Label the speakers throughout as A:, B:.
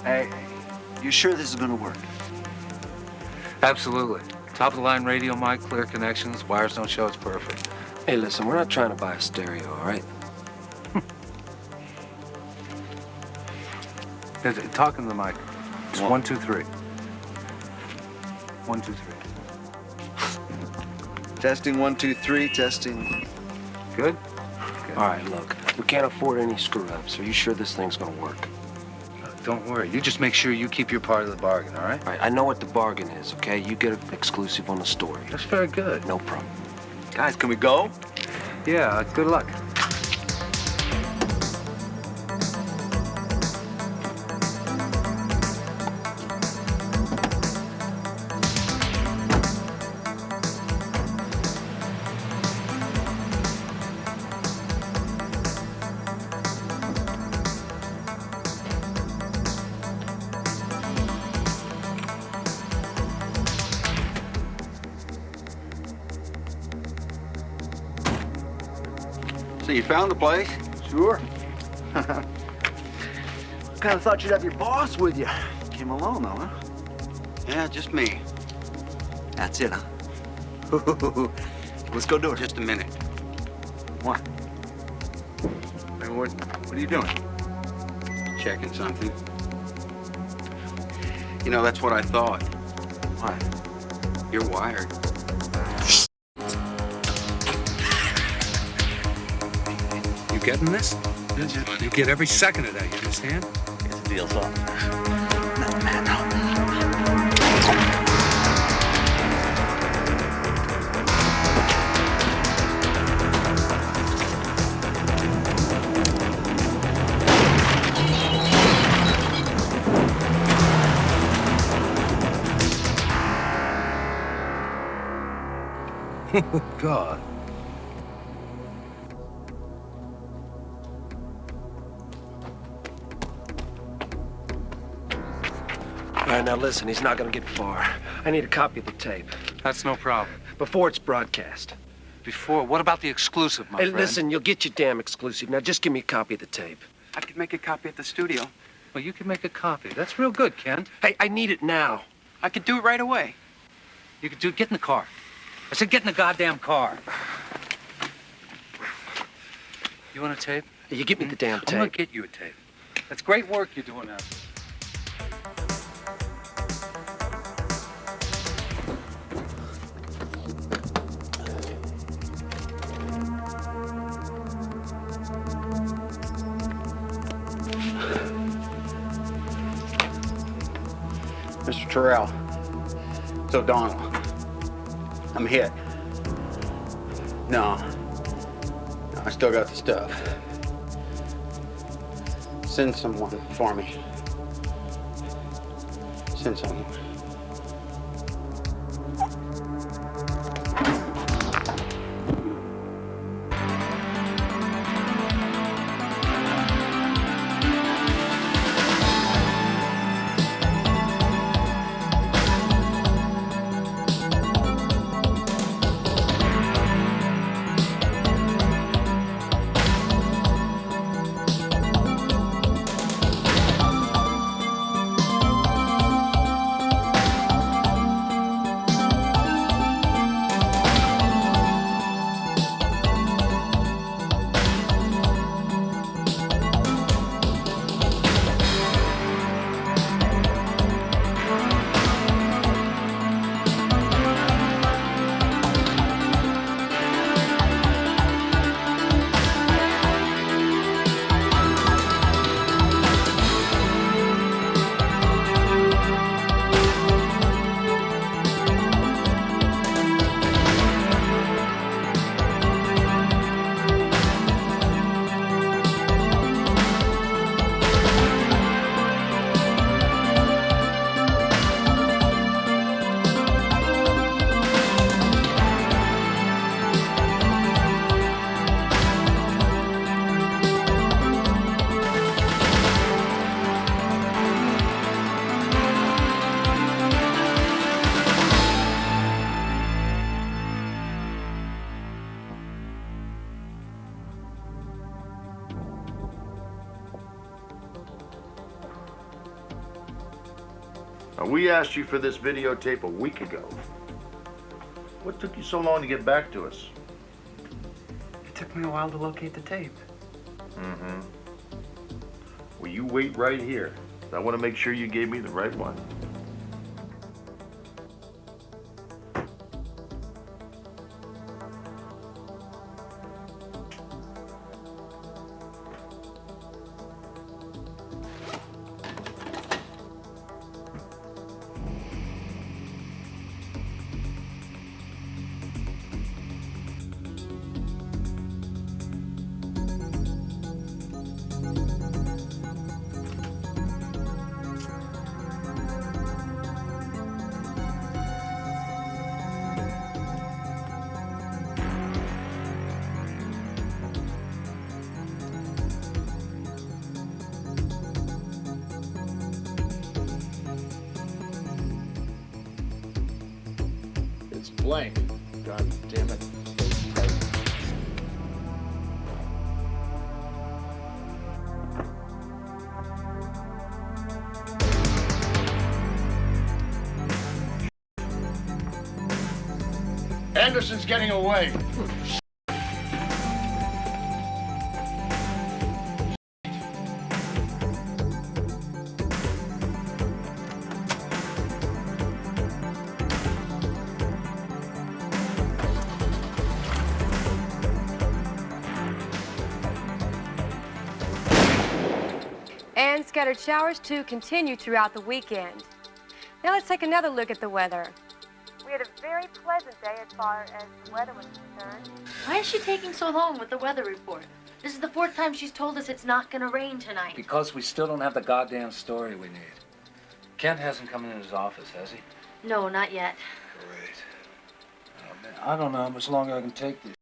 A: Hey, you sure this is gonna work?
B: Absolutely. Top of the line radio mic, clear connections, wires don't show, it's perfect.
C: Hey, listen, we're not trying to buy a stereo, all right?
B: Talking to the mic. It's 1, 2, 3. 1, 2, 3.
A: Testing 1, 2, 3, testing.
B: Good?
C: All right, look, we can't afford any screw-ups. Are you sure this thing's gonna work?
B: Don't worry. You just make sure you keep your part of the bargain, all right?
C: All right, I know what the bargain is, okay? You get an exclusive on the story.
B: That's very good.
C: No problem.
A: Guys, can we go?
B: Yeah, good luck.
D: So you found the place?
A: Sure. Kind of thought you'd have your boss with you. Came alone, though, huh?
D: Yeah, just me.
A: That's it, huh? Let's go do it.
D: Just a minute.
A: What?
D: Hey, what are you doing? Checking something. You know, that's what I thought.
A: Why?
D: You're wired.
B: You getting this? You get every second of that, you understand?
A: Guess the deal's off. No, man, no.
B: God.
C: All right, now listen, he's not gonna get far. I need a copy of the tape
B: That's no problem.
C: before it's broadcast.
B: Before, what about the exclusive, my
C: Hey,
B: friend?
C: listen, you'll get your damn exclusive. Now just give me a copy of the tape.
D: I could make a copy at the studio.
B: Well, you can make a copy. That's real good, Ken.
C: Hey, I need it now.
D: I could do it right away.
B: You can get in the car. I said get in the goddamn car. You want a tape?
C: You give me the damn
B: I'm gonna
C: tape.
B: get you a tape. That's great work you're doing out there.
D: Mr. Terrell, it's O'Donnell. I'm hit. No, I still got the stuff. Send someone for me. Send someone.
E: Now, we asked you for this videotape a week ago. What took you so long to get back to us?
D: It took me a while to locate the tape.
E: Mm-hmm. Well, you wait right here. I want to make sure you gave me the right one. It's blank. God damn it. Anderson's getting away.
F: And scattered showers, too, continue throughout the weekend. Now let's take another look at the weather. We had a very pleasant day as far as the weather was concerned.
G: Why is she taking so long with the weather report? This is the 4th time she's told us it's not gonna rain tonight.
B: Because we still don't have the goddamn story we need. Kent hasn't come in his office, has he?
G: No, not yet.
B: Great. Oh, man, I don't know how much longer I can take this.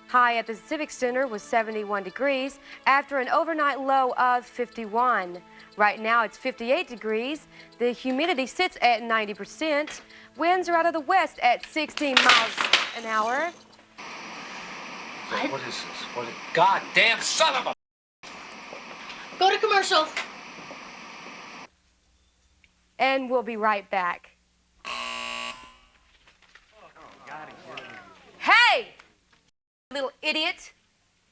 F: High at the Civic Center was 71 degrees after an overnight low of 51. Right now it's 58 degrees. The humidity sits at 90%. Winds are out of the west at 16 miles an hour.
B: What is this? What is... Goddamn son of a...
G: Go to commercial.
F: And we'll be right back. Hey! Little idiot.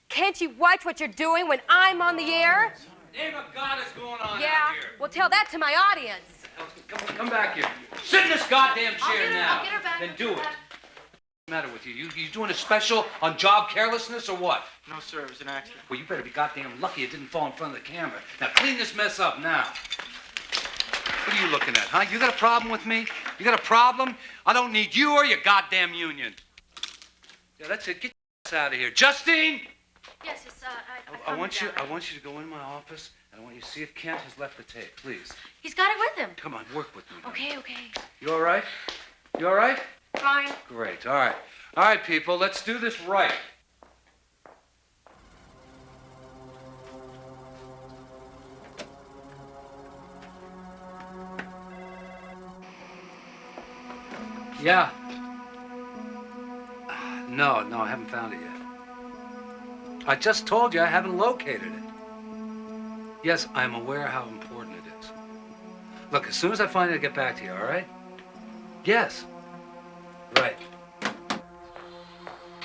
F: Can't you watch what you're doing when I'm on the air?
B: Name of God is going on
F: Yeah,
B: out here.
F: well, tell that to my audience.
B: Come back here. Sit in this goddamn chair now.
G: I'll get her back.
B: Then do it. What's the matter with you? You doing a special on job carelessness or what?
H: No, sir, it was an accident.
B: Well, you better be goddamn lucky it didn't fall in front of the camera. Now clean this mess up now. What are you looking at, huh? You got a problem with me? You got a problem? I don't need you or your goddamn union. Yeah, that's it. Get your ass out of here. Justine!
G: Yes, it's,
B: I want you to go in my office and I want you to see if Kent has left the tape, please.
G: He's got it with him.
B: Come on, work with me.
G: Okay.
B: You all right? You all right?
F: Fine.
B: Great. All right. All right, people, let's do this right. Yeah. No, I haven't found it yet. I just told you I haven't located it. Yes, I'm aware how important it is. Look, as soon as I find it, I'll get back to you, all right? Yes. Right.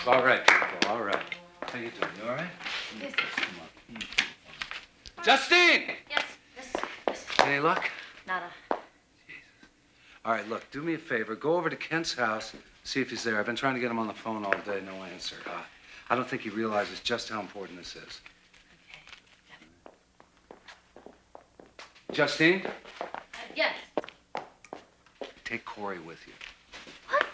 B: All right, people, all right. How you doing? You all right?
G: Yes.
B: Come on. Justine!
G: Yes.
B: Any luck?
G: Nada.
B: All right, look, do me a favor. Go over to Kent's house, see if he's there. I've been trying to get him on the phone all day, no answer. I don't think he realizes just how important this is. Justine,
G: Yes.
B: take Corey with you.
G: What?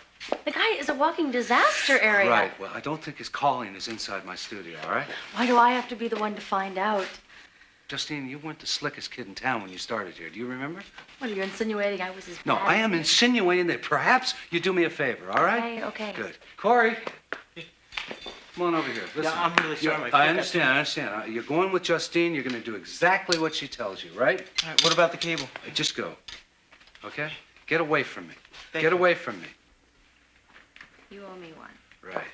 G: The guy is a walking disaster area.
B: Right, well, I don't think his calling is inside my studio, all right?
G: Why do I have to be the one to find out?
B: Justine, you weren't the slickest kid in town when you started here. Do you remember?
G: What, are you insinuating I was his
B: No,
G: bad
B: I am
G: kid?
B: insinuating that perhaps you do me a favor, all right?
G: Okay.
B: Good. Corey, come on over here. Listen.
H: Yeah, I'm really sorry.
B: I
H: My foot got-
B: understand. You're going with Justine. You're going to do exactly what she tells you, right?
H: All right, what about the cable?
B: Just go. Okay? Get away from me.
H: Thank
B: Get
H: you.
B: away from me.
G: You owe me one.
B: Right.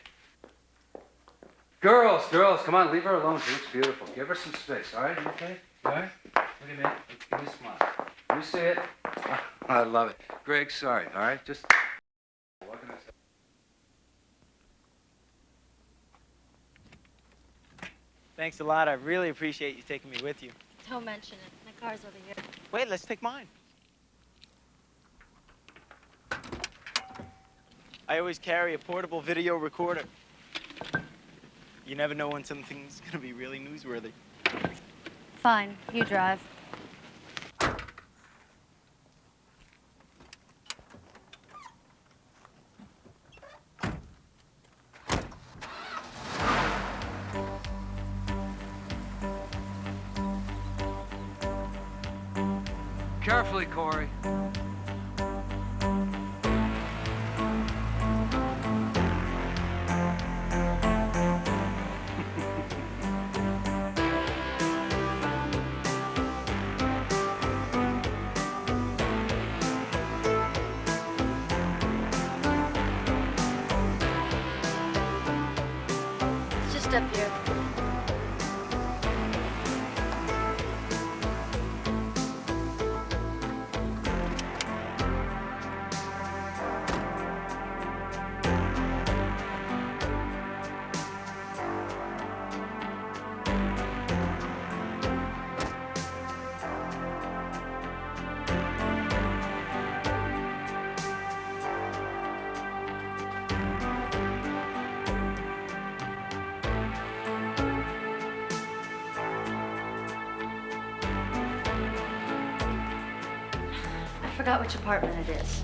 B: Girls, come on, leave her alone. She looks beautiful. Give her some space, all right? You okay? You all right? Look at me. Give me a smile. You see it? I love it. Greg, sorry, all right? Just... What can I say?
H: Thanks a lot. I really appreciate you taking me with you.
G: Don't mention it. My car's over here.
H: Wait, let's take mine. I always carry a portable video recorder. You never know when something's gonna be really newsworthy.
G: Fine. You drive.
B: Carefully, Corey.
G: It's just up here. I forgot which apartment it is.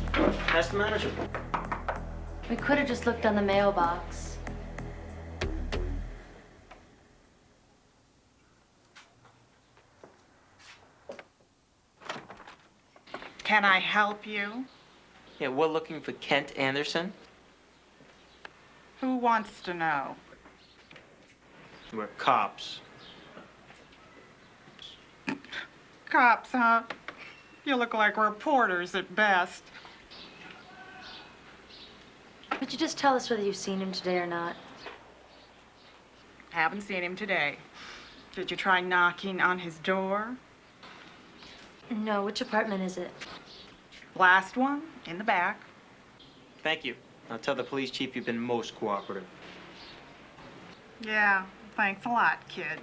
H: Ask the manager.
G: We could have just looked on the mailbox.
I: Can I help you?
H: Yeah, we're looking for Kent Anderson.
I: Who wants to know?
H: We're cops.
I: Cops, huh? You look like reporters at best.
G: Would you just tell us whether you've seen him today or not?
I: Haven't seen him today. Did you try knocking on his door?
G: No, which apartment is it?
I: Last one, in the back.
H: Thank you. I'll tell the police chief you've been most cooperative.
I: Yeah, thanks a lot, kid.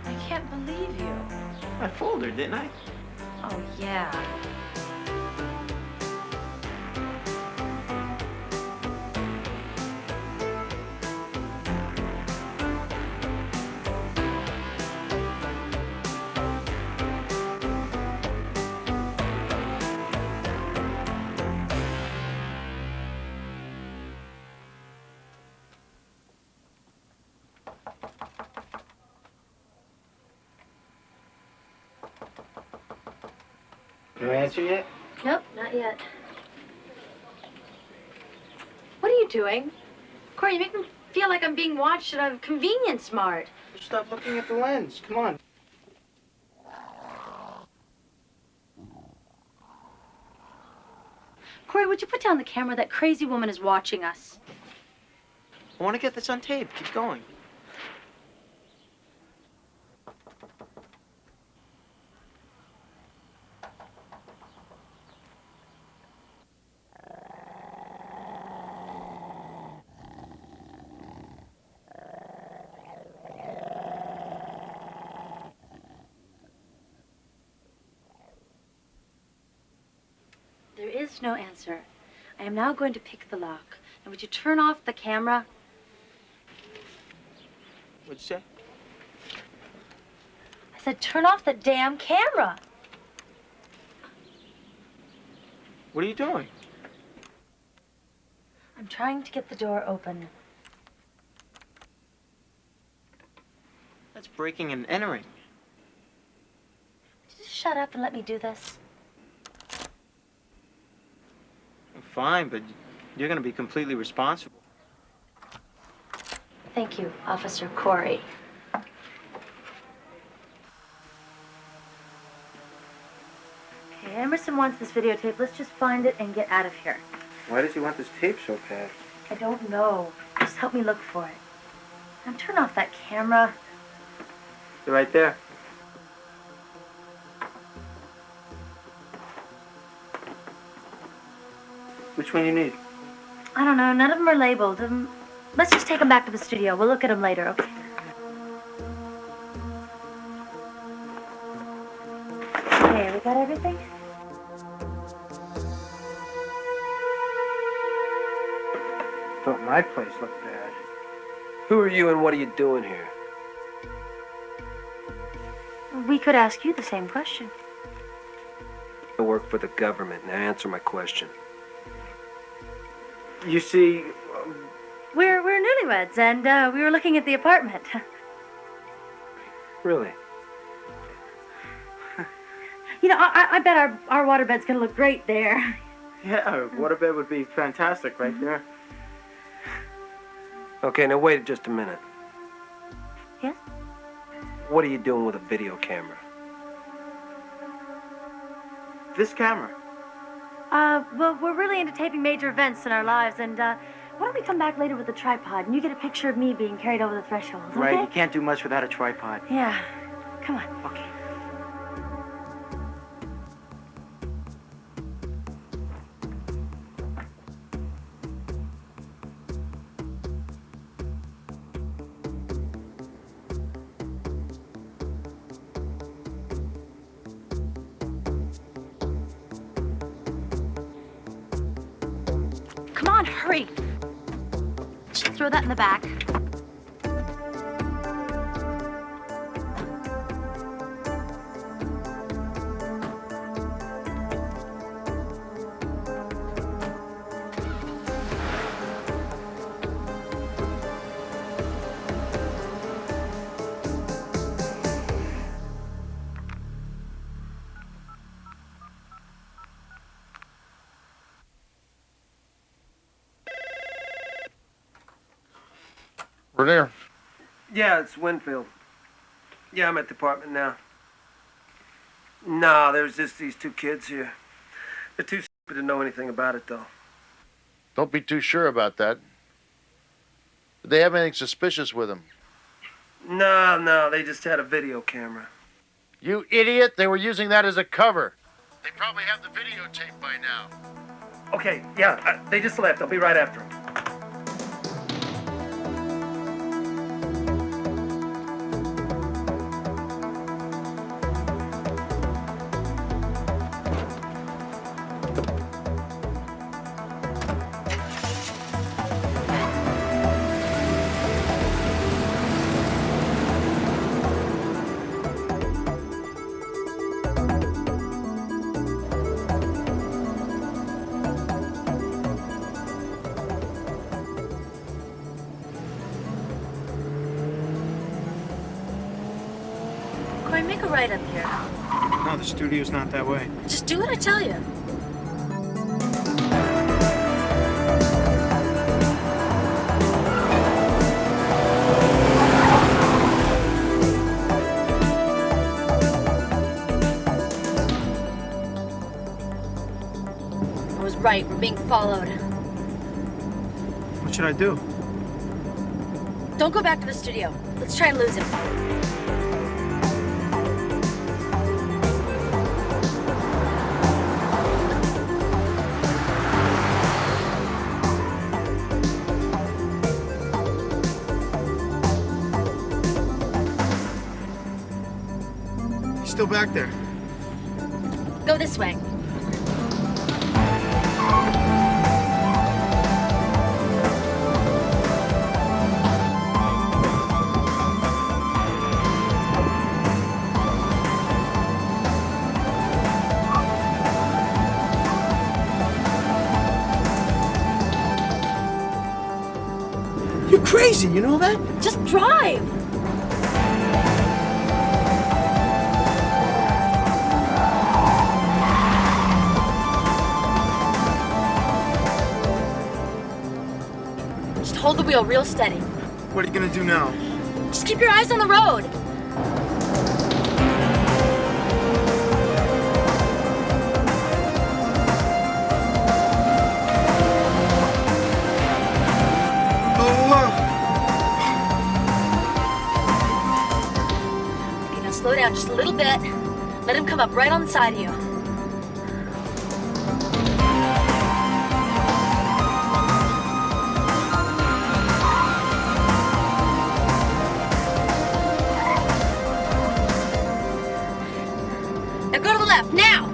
G: I can't believe you.
H: I fooled her, didn't I?
G: Oh, yeah.
H: No answer yet?
G: Nope, not yet. What are you doing? Corey, you make me feel like I'm being watched at a convenience mart.
H: Stop looking at the lens. Come on.
G: Corey, would you put down the camera? That crazy woman is watching us.
H: I want to get this on tape. Keep going.
G: There is no answer. I am now going to pick the lock. Now, would you turn off the camera?
H: What'd you say?
G: I said, turn off the damn camera.
H: What are you doing?
G: I'm trying to get the door open.
H: That's breaking and entering.
G: Would you just shut up and let me do this?
H: Fine, but you're going to be completely responsible.
G: Thank you, Officer Corey. Okay, Emerson wants this videotape. Let's just find it and get out of here.
H: Why does he want this tape so bad?
G: I don't know. Just help me look for it. Now turn off that camera.
H: They're right there. Which one you need?
G: I don't know. None of them are labeled. Let's just take them back to the studio. We'll look at them later, okay? Okay, we got everything?
H: Thought my place looked bad.
C: Who are you and what are you doing here?
G: We could ask you the same question.
C: I work for the government. Now answer my question.
H: You see,
G: We're newlyweds, and we were looking at the apartment.
C: Really?
G: You know, I bet our waterbed's gonna look great there.
H: yeah, waterbed would be fantastic right there.
C: Okay, now wait just a minute.
G: Yes?
C: What are you doing with a video camera?
H: This camera.
G: Well, we're really into taping major events in our lives, and why don't we come back later with a tripod, and you get a picture of me being carried over the threshold, okay?
H: Right, you can't do much without a tripod.
G: Yeah. Come on.
H: Okay.
G: Come on, hurry. Just throw that in the back.
E: We're there.
C: Yeah, it's Winfield. Yeah, I'm at the apartment now. No, there's just these two kids here. They're too stupid to know anything about it, though.
E: Don't be too sure about that. Did they have anything suspicious with them?
C: No, they just had a video camera.
E: You idiot! They were using that as a cover. They probably have the videotape by now.
C: Okay, yeah, they just left. I'll be right after them.
G: Corey, make a right up here.
H: No, the studio's not that way.
G: Just do what I tell you. I was right. We're being followed.
H: What should I do?
G: Don't go back to the studio. Let's try and lose him.
H: He's still back there.
G: Go this way.
H: You're crazy, you know that?
G: Just drive. Just hold the wheel real steady.
H: What are you gonna do now?
G: Just keep your eyes on the road. around just a little bit. Let him come up right on the side of you. Now go to the left, now!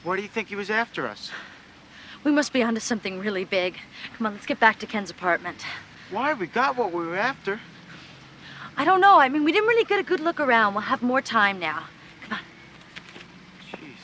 H: Why do you think he was after us?
G: We must be onto something really big. Come on, let's get back to Ken's apartment.
H: Why? We got what we were after.
G: I don't know. I mean, we didn't really get a good look around. We'll have more time now. Come on.
H: Jesus.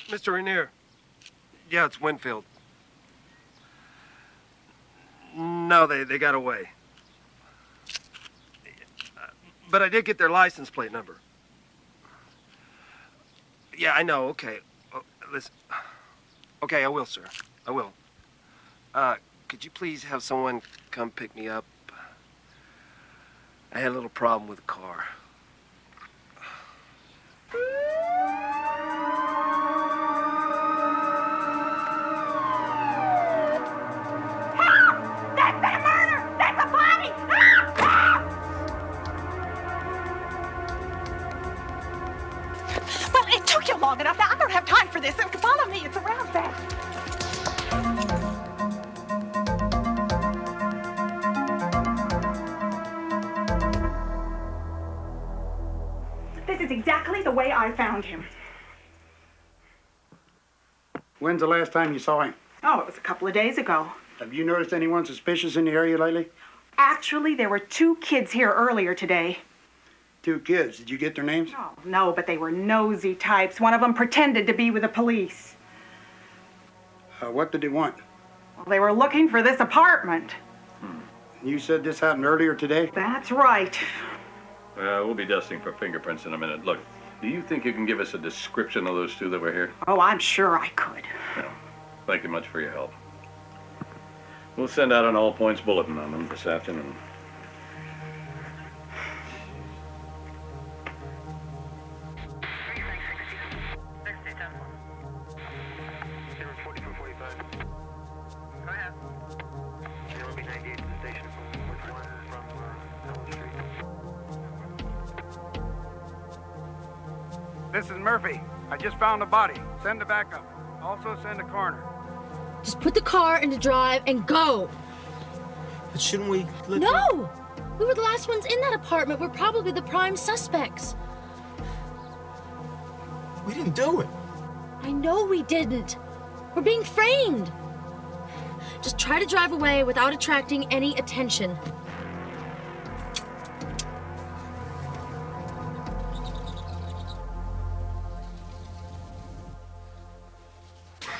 C: Mr. Rainier. Yeah, it's Winfield. No, they got away. But I did get their license plate number. Yeah, I know, okay. Oh, listen. Okay, I will, sir. I will. Could you please have someone come pick me up? I had a little problem with the car.
I: Well, it took you long enough. Now, I don't have time for this. Follow me. It's around back. This is exactly the way I found him.
J: When's the last time you saw him?
I: Oh, it was a couple of days ago.
J: Have you noticed anyone suspicious in the area lately?
I: Actually, there were 2 kids here earlier today.
J: 2 kids. Did you get their names?
I: Oh, no, but they were nosy types. One of them pretended to be with the police.
J: What did they want?
I: Well, they were looking for this apartment.
J: You said this happened earlier today?
I: That's right.
E: We'll be dusting for fingerprints in a minute. Look, do you think you can give us a description of those 2 that were here?
I: Oh, I'm sure I could.
E: No. Thank you much for your help. We'll send out an all-points bulletin on them this afternoon.
J: This is Murphy. I just found a body. Send the backup. Also send a coroner.
G: Just put the car into drive and go.
H: But shouldn't we let
G: No! We were the last ones in that apartment. We're probably the prime suspects.
H: We didn't do it.
G: I know we didn't. We're being framed. Just try to drive away without attracting any attention.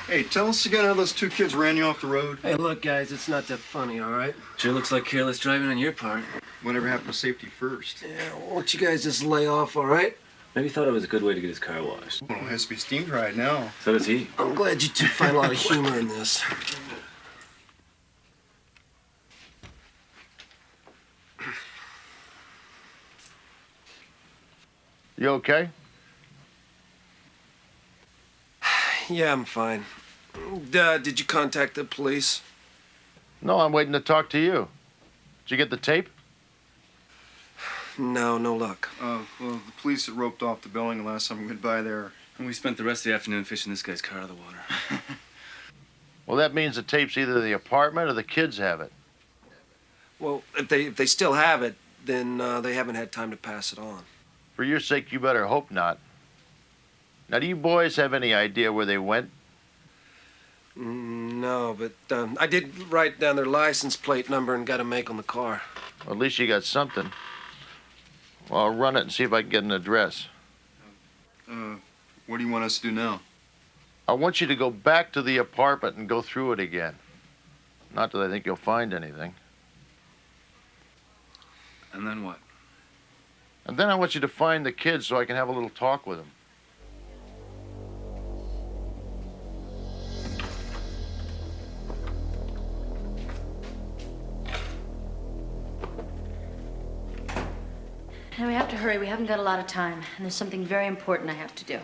K: Hey, tell us again how those 2 kids ran you off the road.
C: Hey, look, guys, it's not that funny, all right?
L: Sure looks like careless driving on your part.
K: Whatever happened to safety first?
C: Yeah, why don't you guys just lay off, all right?
L: Maybe thought it was a good way to get his car washed.
K: Well, it has to be steam dried now.
L: So does he.
C: I'm glad you 2 find a lot of humor in this.
E: You okay?
C: Yeah, I'm fine. Did you contact the police?
E: No, I'm waiting to talk to you. Did you get the tape?
C: No, no luck.
K: Well, the police had roped off the building the last time we went by there.
L: And we spent the rest of the afternoon fishing this guy's car out of the water.
E: Well, that means the tape's either the apartment or the kids have it.
C: Well, if they still have it, then they haven't had time to pass it on.
E: For your sake, you better hope not. Now, do you boys have any idea where they went?
C: No, but I did write down their license plate number and got a make on the car.
E: Well, at least you got something. Well, I'll run it and see if I can get an address.
K: What do you want us to do now?
E: I want you to go back to the apartment and go through it again. Not that I think you'll find anything.
L: And then what?
E: And then I want you to find the kids so I can have a little talk with them.
G: And we have to hurry. We haven't got a lot of time. And there's something very important I have to do.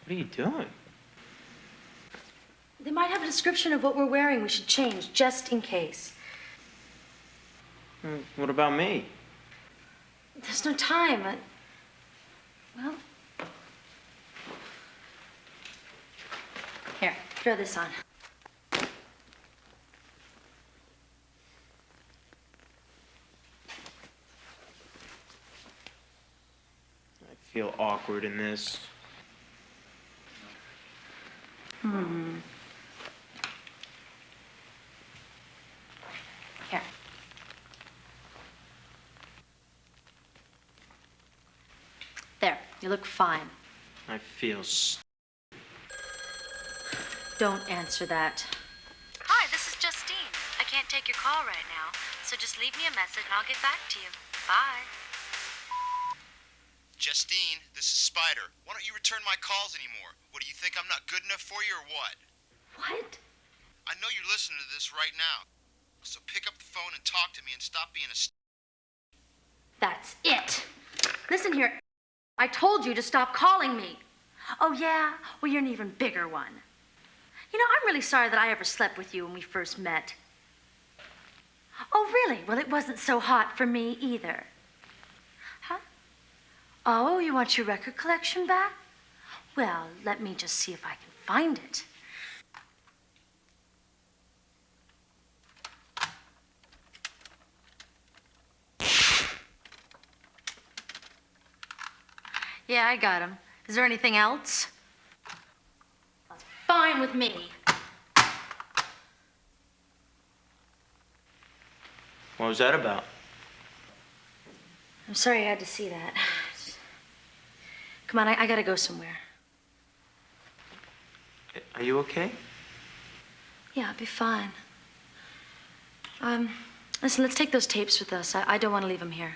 H: What are you doing?
G: They might have a description of what we're wearing. We should change, just in case.
H: What about me?
G: There's no time. Well... Here, throw this on.
H: I feel awkward in this.
G: Here. There, you look fine.
H: I feel
G: Don't answer that. Hi, this is Justine. I can't take your call right now, so just leave me a message and I'll get back to you. Bye.
M: Justine, this is Spider. Why don't you return my calls anymore? What, do you think I'm not good enough for you or what?
G: What?
M: I know you're listening to this right now. So pick up the phone and talk to me and stop being a
G: That's it. Listen here. I told you to stop calling me. Oh, yeah? Well, you're an even bigger one. You know, I'm really sorry that I ever slept with you when we first met. Oh, really? Well, it wasn't so hot for me either. Huh? Oh, you want your record collection back? Well, let me just see if I can find it. Yeah, I got him. Is there anything else? That's fine with me.
H: What was that about?
G: I'm sorry I had to see that. Come on, I gotta go somewhere.
H: Are you okay?
G: Yeah, I'll be fine. Listen, let's take those tapes with us. I don't want to leave them here.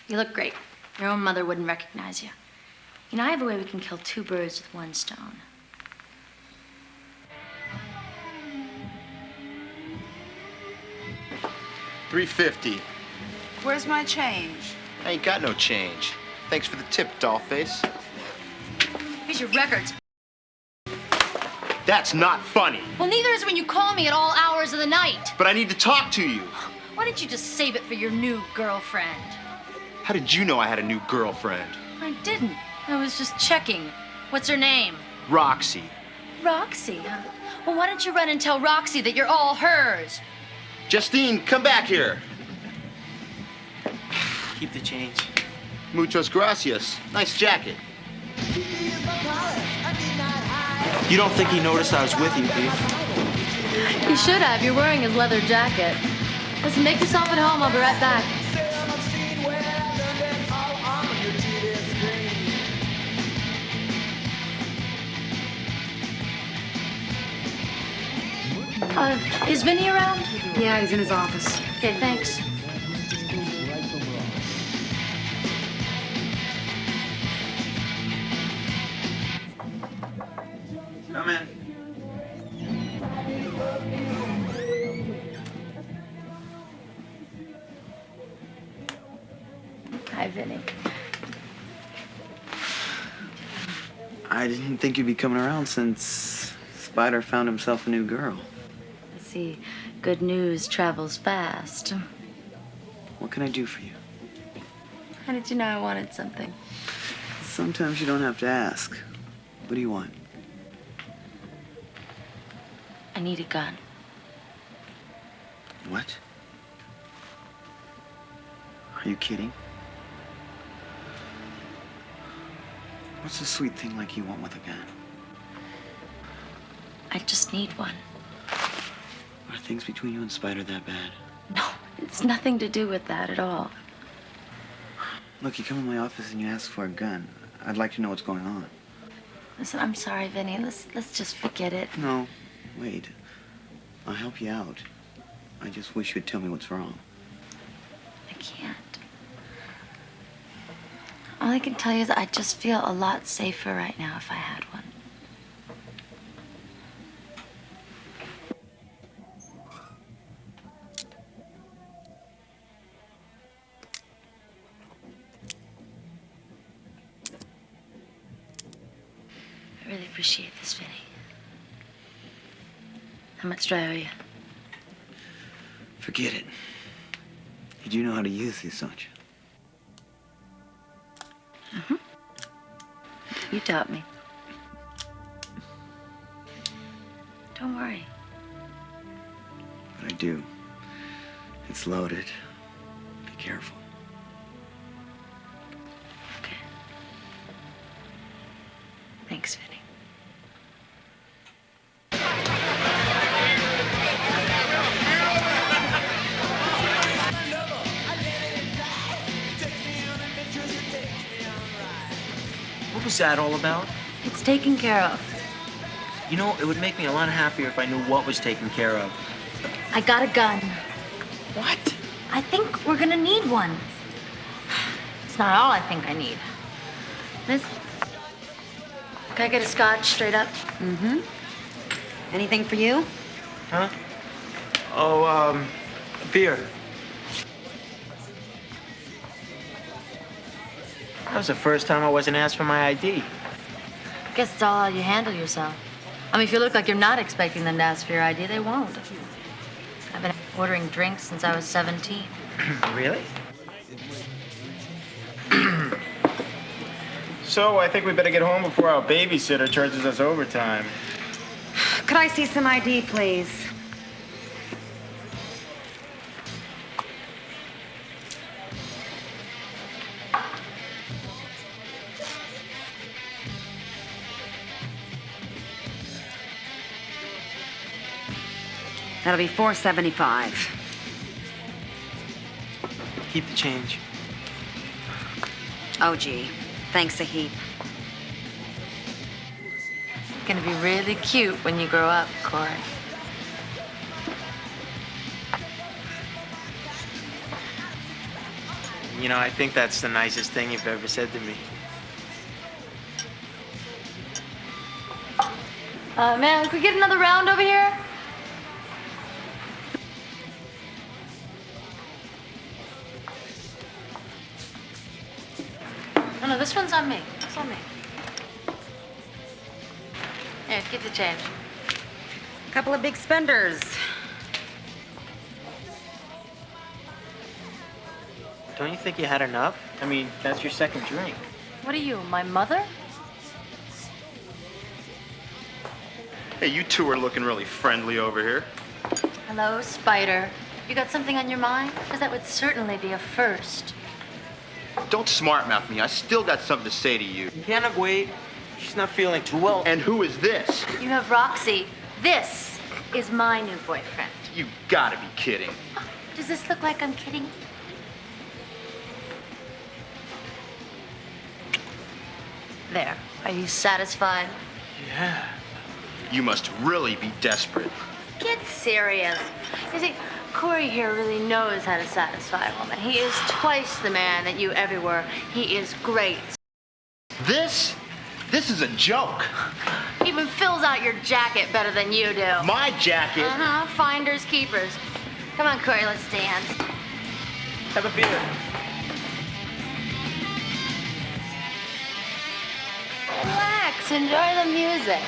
G: You look great. Your own mother wouldn't recognize you. You know, I have a way we can kill two birds with one stone.
M: $3.50.
N: Where's my change?
M: I ain't got no change. Thanks for the tip, dollface.
G: Here's your records.
M: That's not funny.
G: Well, neither is when you call me at all hours of the night.
M: But I need to talk to you.
G: Why didn't you just save it for your new girlfriend?
M: How did you know I had a new girlfriend?
G: I didn't. I was just checking. What's her name?
M: Roxy.
G: Roxy, huh? Well, why don't you run and tell Roxy that you're all hers?
M: Justine, come back here.
H: Keep the change.
M: Muchas gracias. Nice jacket.
H: You don't think he noticed I was with you, do you?
G: You should have. You're wearing his leather jacket. Listen, make yourself at home. I'll be right back. Is Vinny around?
N: Yeah, he's in his office.
G: Okay, thanks.
H: Come in.
G: Hi, Vinny.
O: I didn't think you'd be coming around since Spider found himself a new girl.
G: See, good news travels fast.
O: What can I do for you?
G: How did you know I wanted something?
O: Sometimes you don't have to ask. What do you want?
G: need a gun.
O: What? Are you kidding? What's a sweet thing like you want with a gun?
G: I just need one.
O: Are things between you and Spider that bad?
G: No, it's nothing to do with that at all.
O: Look, you come in my office and you ask for a gun. I'd like to know what's going on.
G: Listen, I'm sorry, Vinny. Let's just forget it.
O: No, wait. I'll help you out. I just wish you'd tell me what's wrong.
G: I can't. All I can tell you is that I just feel a lot safer right now if I had one. I really appreciate this, Vinny. How much do I owe you?
O: Forget it. You do know how to use this, don't you?
G: Mm-hmm. You taught me. Don't worry.
O: But I do. It's loaded. Be careful.
G: Okay. Thanks, Vinny.
H: What was that all about?
G: It's taken care of.
H: You know, it would make me a lot happier if I knew what was taken care of.
G: I got a gun.
H: What?
G: I think we're gonna need one. It's not all I think I need. Liz, can I get a scotch straight up?
N: Mm-hmm. Anything for you?
H: Huh? Oh, beer. That was the first time I wasn't asked for my ID.
G: I guess it's all how you handle yourself. I mean, if you look like you're not expecting them to ask for your ID, they won't. I've been ordering drinks since I was 17.
H: Really? So, I think we better get home before our babysitter charges us overtime.
N: Could I see some ID, please? That'll be $4.75.
H: Keep the change.
N: Oh, gee. Thanks a heap.
G: You're gonna be really cute when you grow up, Corey.
H: You know, I think that's the nicest thing you've ever said to me.
G: Man, can we get another round over here? No, this one's on me. It's on me. Here, keep the change.
N: Couple of big spenders.
H: Don't you think you had enough? I mean, that's your second drink.
G: What are you, my mother?
M: Hey, you two are looking really friendly over here.
G: Hello, Spider. You got something on your mind? Because that would certainly be a first.
M: Don't smart mouth me. I still got something to say to you.
H: Can't wait. She's not feeling too well.
M: And who is this?
G: You have Roxy. This is my new boyfriend.
M: You gotta be kidding.
G: Does this look like I'm kidding? There. Are you satisfied?
H: Yeah.
M: You must really be desperate.
G: Get serious. You see, Corey here really knows how to satisfy a woman. He is twice the man that you ever were. He is great.
M: This is a joke.
G: He even fills out your jacket better than you do.
M: My jacket?
G: Uh-huh, finders, keepers. Come on, Corey, let's dance.
H: Have a beer.
G: Relax, enjoy the music.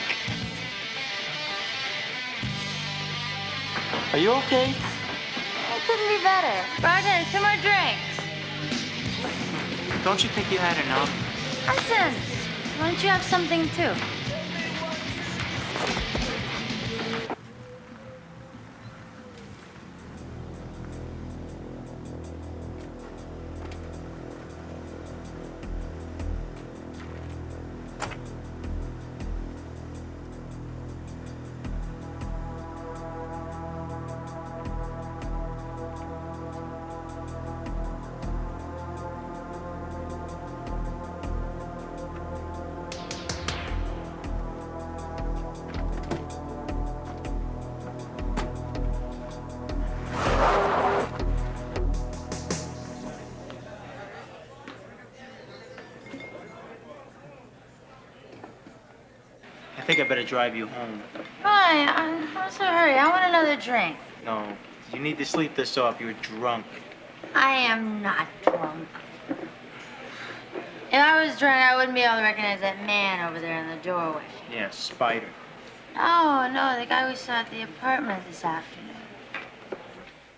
H: Are you okay?
G: It couldn't be better. Bartender, 2 more drinks.
H: Don't you think you had enough?
G: Listen, why don't you have something too?
H: think I better drive you home.
G: Why? What's the hurry? I want another drink.
H: No, you need to sleep this off. You're drunk.
G: I am not drunk. If I was drunk, I wouldn't be able to recognize that man over there in the doorway.
H: Yeah, Spider.
G: Oh, no, the guy we saw at the apartment this afternoon.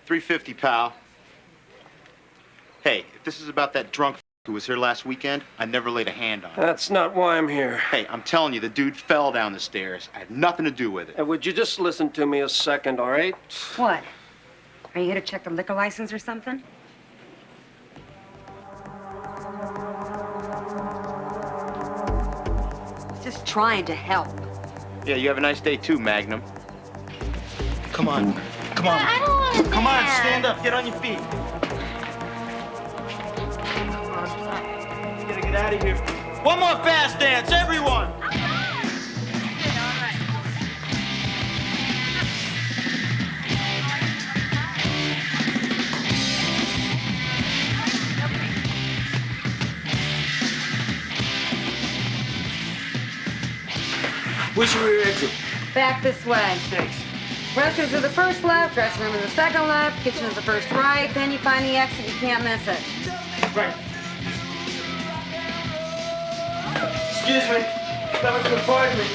M: $3.50, pal. Hey, if this is about that drunk who was here last weekend, I never laid a hand on him.
P: That's not why I'm here.
M: Hey, I'm telling you, the dude fell down the stairs. I had nothing to do with it.
P: Hey, would you just listen to me a second, all right?
N: What? Are you here to check the liquor license or something? Just trying to help.
M: Yeah, you have a nice day too, Magnum.
H: Come on. Come on.
G: I don't want to
H: Come on, stand up. Get on your feet. You gotta get out of here. One more fast dance, everyone!
P: Where's your rear exit?
N: Back this way. Thanks. Restrooms are the first left, dressing room is the second left, kitchen is the first right, then you find the exit, you can't miss it.
H: Right. Excuse me. Someone could pardon me.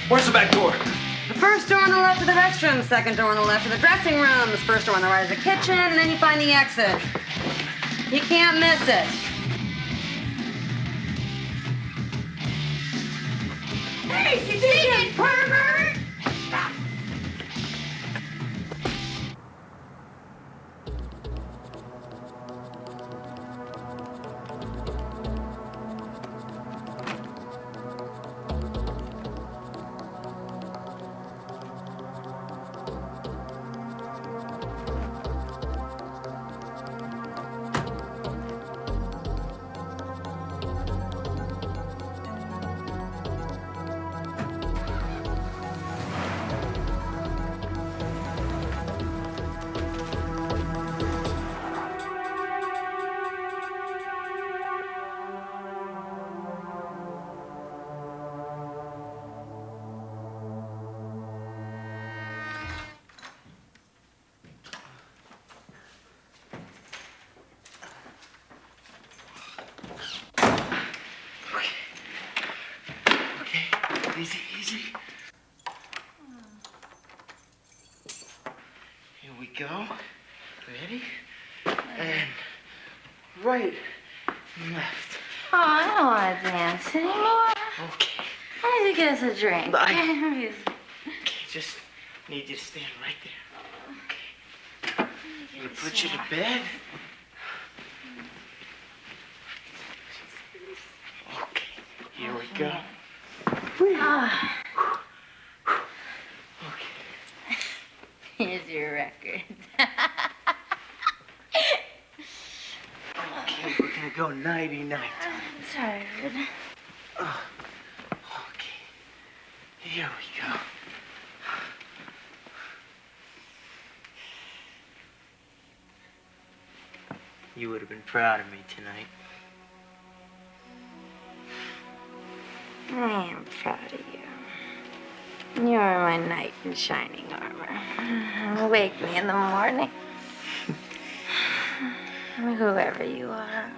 P: Where's the back door?
N: The first door on the left of the restroom, second door on the left of the dressing room, the first door on the right of the kitchen, and then you find the exit. You can't miss it. Hey, you singing, pervert!
H: Easy, easy. Here we go. Ready? And right, left.
G: Oh, I don't want to dance anymore.
H: Okay.
G: I need to get us a drink.
H: Okay, just need you to stand right there. Okay. You put you to bed. Okay, here we go.
G: Ah. Here's your record.
H: Okay, we're gonna go nighty-night.
G: I'm tired.
H: Okay, here we go. You would have been proud of me tonight.
G: I am proud of you. You are my knight in shining armor. Wake me in the morning. Whoever you are.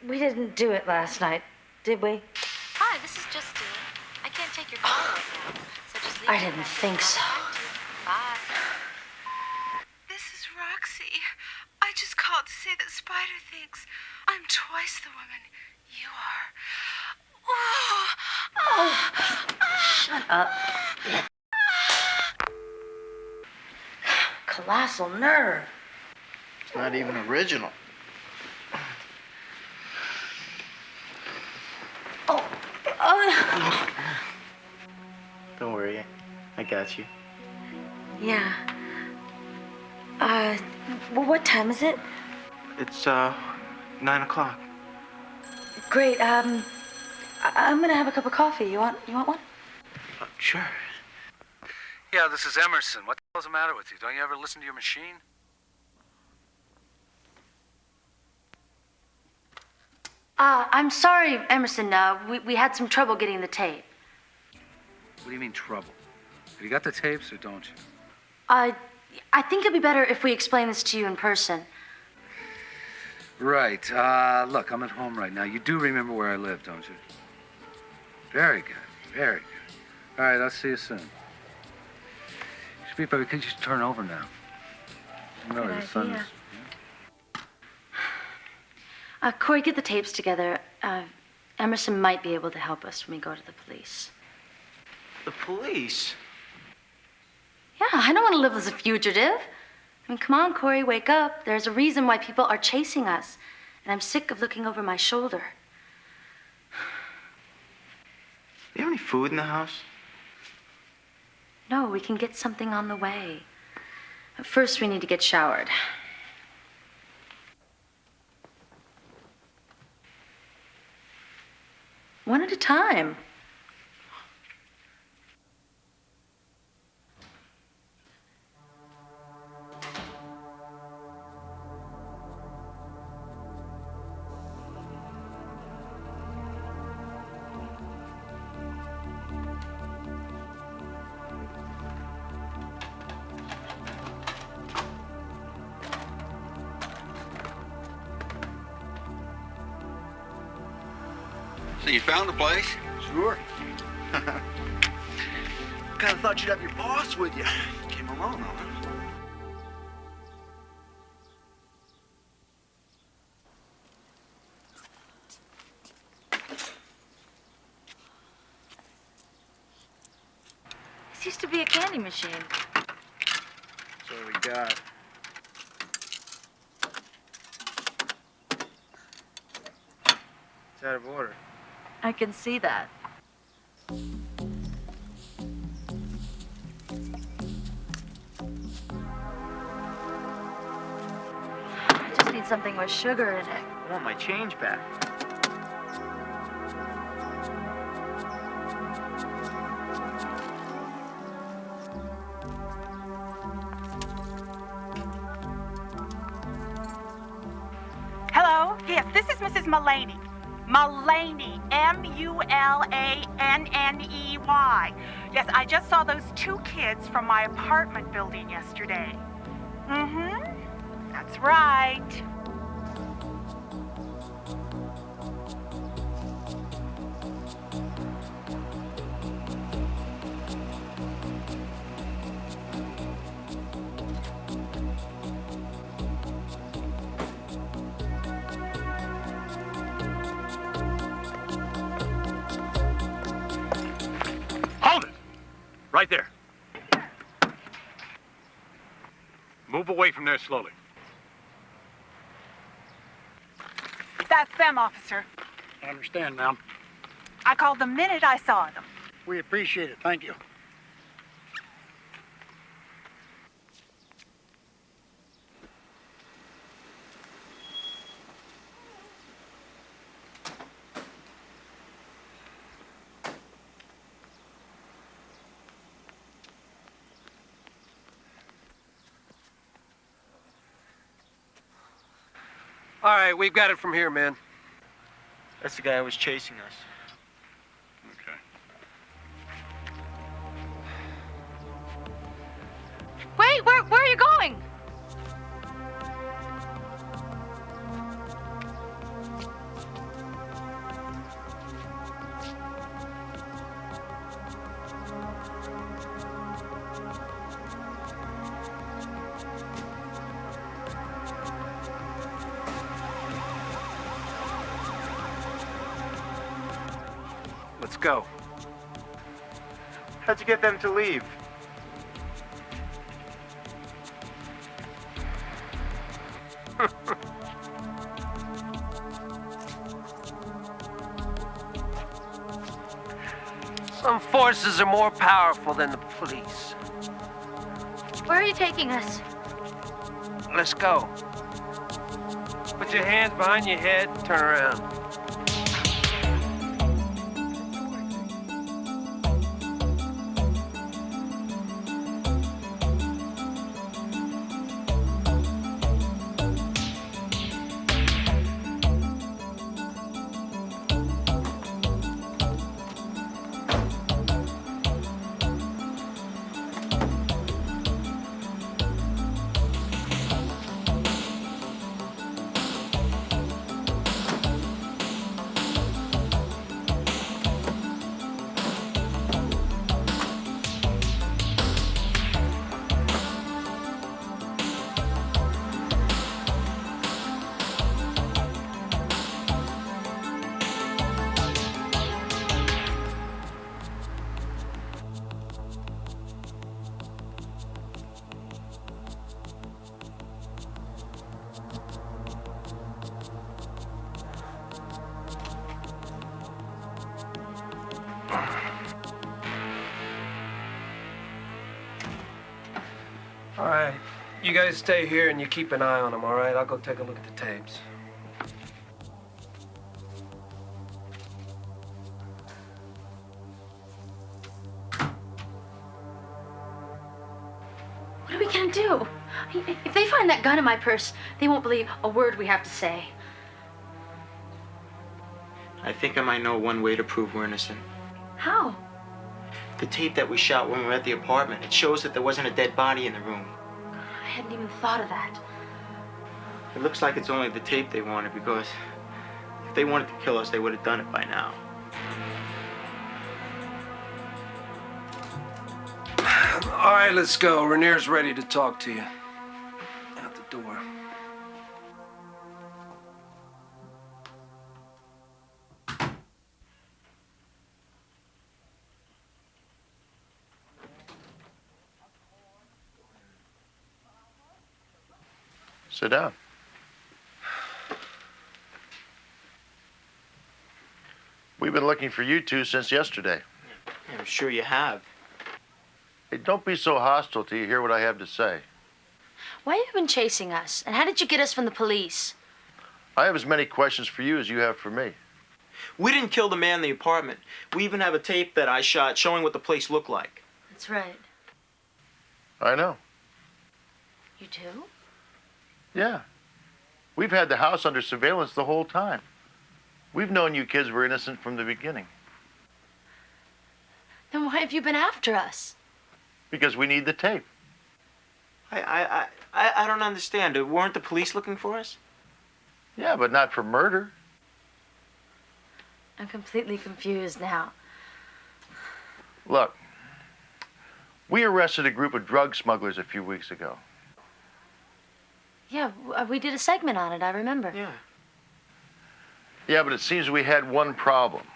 G: We didn't do it last night, did we?
Q: Hi, this is Justine. I can't take your call right now, so just leave
G: I
Q: me a
G: didn't
Q: message.
G: think so.
Q: Bye.
R: This is Roxy. I just called to say that Spider thinks I'm twice the woman you are.
G: Shut up. Colossal nerve.
H: It's not even original.
O: at you.
G: Yeah. Well, what time is it?
O: It's, 9 o'clock.
G: Great. I'm gonna have a cup of coffee. You want one?
O: Sure.
B: Yeah, this is Emerson. What the hell's the matter with you? Don't you ever listen to your machine?
G: I'm sorry, Emerson. We had some trouble getting the tape.
B: What do you mean, trouble? Have you got the tapes or don't you?
G: I think it'd be better if we explain this to you in person.
B: Right. Look, I'm at home right now. You do remember where I live, don't you? Very good. Very good. All right, I'll see you soon. Speak, baby, could you turn over now? No, the sun is...
G: Corey, get the tapes together. Emerson might be able to help us when we go to the police.
O: The police?
G: Yeah, I don't want to live as a fugitive. I mean, come on, Corey, wake up. There's a reason why people are chasing us. And I'm sick of looking over my shoulder.
O: Do you have any food in the house?
G: No, we can get something on the way. But first, we need to get showered. One at a time.
A: So you found the place? Sure. Kinda thought you'd have your boss with you. Came alone, though, huh?
Q: This used to be a candy machine.
C: That's what we got. It's out of order.
Q: I can see that. I just need something with sugar in it.
O: I want my change back.
I: Hello? Yes, this is Mrs. Mullaney. Mullaney, M-U-L-A-N-N-E-Y. Yes, I just saw those two kids from my apartment building yesterday. Mm-hmm. That's right.
J: Hold it! Right there. Move away from there slowly.
I: That's them, officer.
J: I understand, ma'am.
I: I called the minute I saw them.
J: We appreciate it. Thank you.
P: All right, we've got it from here, man.
O: That's the guy who was chasing us.
J: Okay.
Q: Wait, where are you going?
C: Let's go.
O: How'd you get them to leave?
P: Some forces are more powerful than the police.
G: Where are you taking us?
P: Let's go. Put your hands behind your head, turn around. All right. You guys stay here and you keep an eye on them, all right? I'll go take a look at the tapes.
G: What are we gonna do? If they find that gun in my purse, they won't believe a word we have to say.
S: I think I might know one way to prove we're innocent.
G: How?
S: The tape that we shot when we were at the apartment, it shows that there wasn't a dead body in the room.
G: I hadn't even thought of that.
S: It looks like it's only the tape they wanted, because if they wanted to kill us, they would have done it by now.
P: All right, let's go. Rainier's ready to talk to you. Out the door.
E: Sit down. We've been looking for you two since yesterday.
S: I'm sure you have.
E: Hey, don't be so hostile till you hear what I have to say.
G: Why have you been chasing us? And how did you get us from the police?
E: I have as many questions for you as you have for me.
S: We didn't kill the man in the apartment. We even have a tape that I shot showing what the place looked like.
G: That's right.
E: I know.
G: You do?
E: Yeah. We've had the house under surveillance the whole time. We've known you kids were innocent from the beginning.
G: Then why have you been after us?
E: Because we need the tape.
S: I don't understand. Weren't the police looking for us?
E: Yeah, but not for murder.
G: I'm completely confused now.
E: Look, we arrested a group of drug smugglers a few weeks ago.
G: Yeah, we did a segment on it, I remember.
S: Yeah.
E: Yeah, but it seems we had one problem.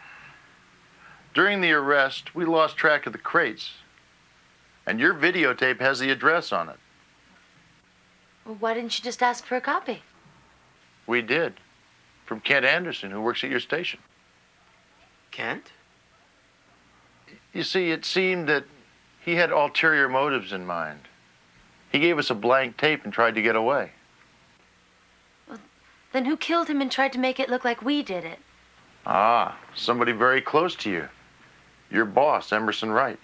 E: During the arrest, we lost track of the crates. And your videotape has the address on it.
G: Well, why didn't you just ask for a copy?
E: We did. From Kent Anderson, who works at your station.
S: Kent?
E: You see, it seemed that he had ulterior motives in mind. He gave us a blank tape and tried to get away.
G: Well, then who killed him and tried to make it look like we did it?
E: Ah, somebody very close to you. Your boss, Emerson Wright.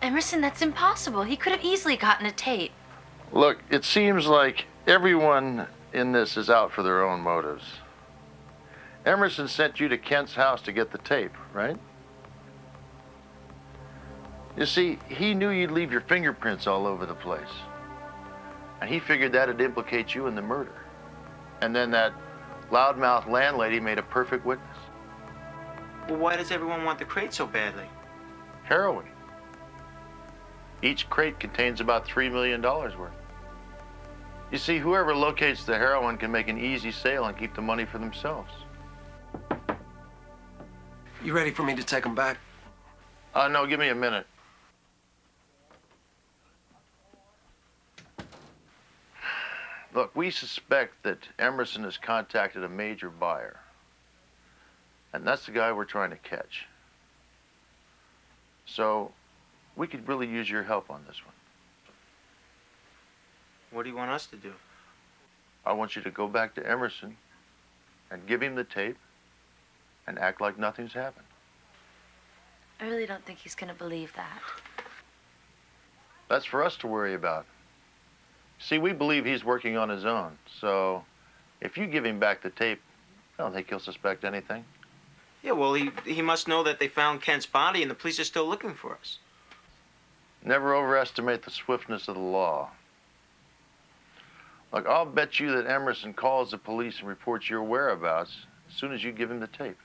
G: Emerson, that's impossible. He could have easily gotten a tape.
E: Look, it seems like everyone in this is out for their own motives. Emerson sent you to Kent's house to get the tape, right? You see, he knew you'd leave your fingerprints all over the place. And he figured that'd implicate you in the murder. And then that loudmouth landlady made a perfect witness.
S: Well, why does everyone want the crate so badly?
E: Heroin. Each crate contains about $3 million worth. You see, whoever locates the heroin can make an easy sale and keep the money for themselves.
P: You ready for me to take them back?
E: No, give me a minute. Look, we suspect that Emerson has contacted a major buyer. And that's the guy we're trying to catch. So we could really use your help on this one.
S: What do you want us to do?
E: I want you to go back to Emerson and give him the tape and act like nothing's happened.
Q: I really don't think he's gonna believe that.
E: That's for us to worry about. See, we believe he's working on his own, so if you give him back the tape, I don't think he'll suspect anything.
S: Yeah, well, he must know that they found Kent's body and the police are still looking for us.
E: Never overestimate the swiftness of the law. Look, I'll bet you that Emerson calls the police and reports your whereabouts as soon as you give him the tape.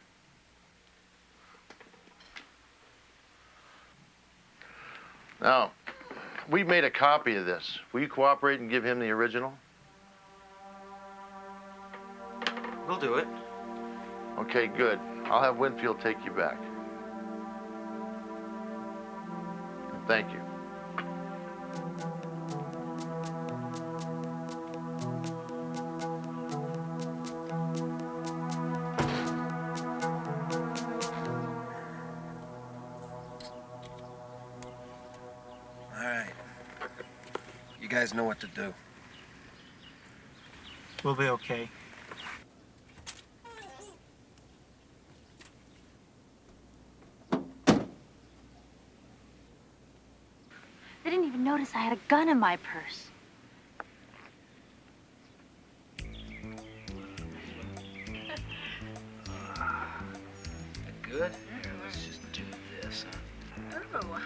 E: Now, we made a copy of this. Will you cooperate and give him the original?
S: We'll do it.
E: Okay, good. I'll have Winfield take you back. Thank you.
C: All right. You guys know what to do.
H: We'll be okay.
Q: They didn't even notice I had a gun in my purse.
B: Good? Here, let's just do this, huh?
Q: Oh.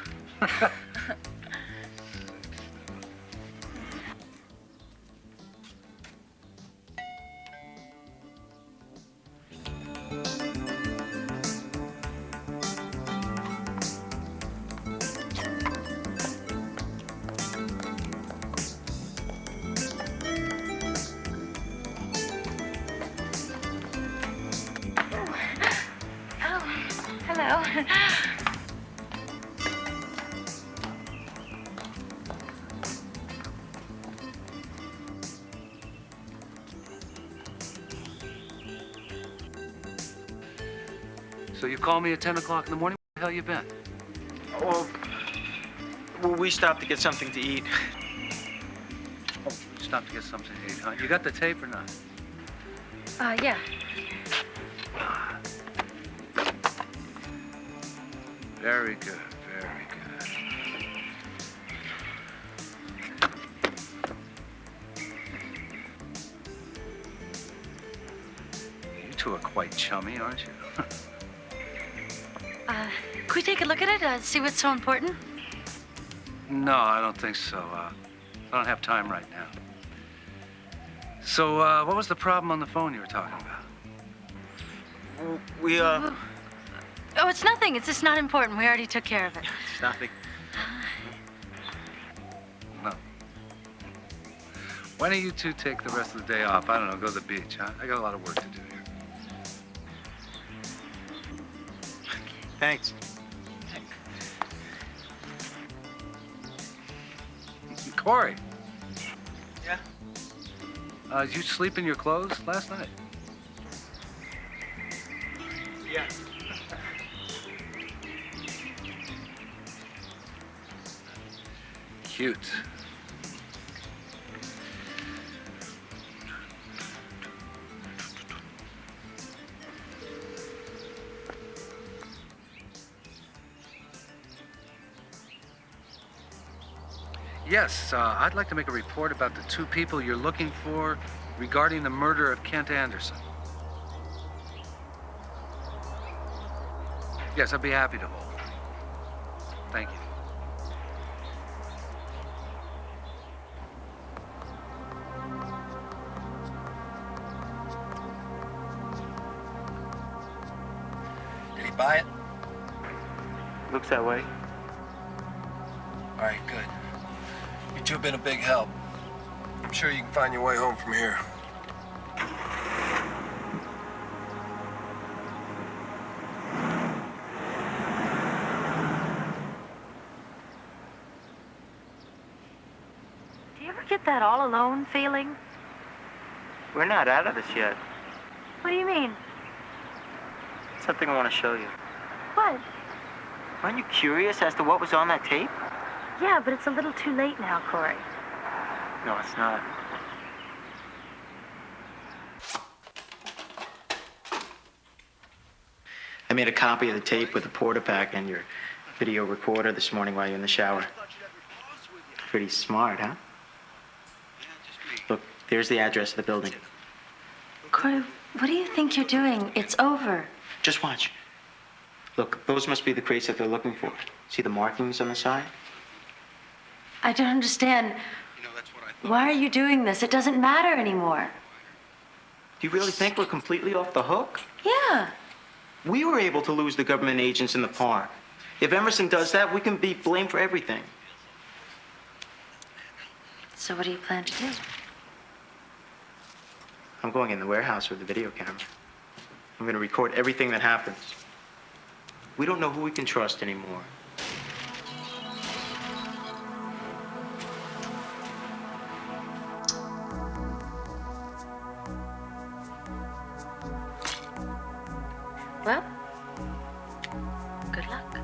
Q: Hello.
B: So you called me at 10 o'clock in the morning? Where the hell you been?
S: Well, we stopped to get something to eat.
B: Oh, stopped to get something to eat, huh? You got the tape or not?
Q: Yeah.
B: Very good, very good. You two are quite chummy, aren't you?
Q: Can we take a look at it, see what's so important?
B: No, I don't think so. I don't have time right now. So, what was the problem on the phone you were talking about?
S: We,
Q: Oh, it's nothing. It's just not important. We already took care of it.
S: It's nothing.
B: No. Why don't you two take the rest of the day off? I don't know, go to the beach, huh? I got a lot of work to do here.
S: Thanks.
B: Corey.
S: Yeah?
B: Did you sleep in your clothes last night?
S: Yeah.
B: Cute. Yes, I'd like to make a report about the two people you're looking for regarding the murder of Kent Anderson. Yes, I'd be happy to hold. Thank you.
C: Did he buy it?
S: Looks that way.
C: All right, good. You two have been a big help. I'm sure you can find your way home from here.
Q: Do you ever get that all alone feeling?
S: We're not out of this yet.
Q: What do you mean?
S: Something I want to show you.
Q: What?
S: Aren't you curious as to what was on that tape?
G: Yeah, but it's a little too late now, Corey.
S: No, it's not. I made a copy of the tape with the Portapack and your video recorder this morning while you're in the shower. Pretty smart, huh? Look, there's the address of the building.
G: Corey, what do you think you're doing? It's over.
S: Just watch. Look, those must be the crates that they're looking for. See the markings on the side?
G: I don't understand. Why are you doing this? It doesn't matter anymore.
S: Do you really think we're completely off the hook?
G: Yeah.
S: We were able to lose the government agents in the park. If Emerson does that, we can be blamed for everything.
G: So what do you plan to do?
S: I'm going in the warehouse with the video camera. I'm going to record everything that happens. We don't know who we can trust anymore.
G: Well, good luck.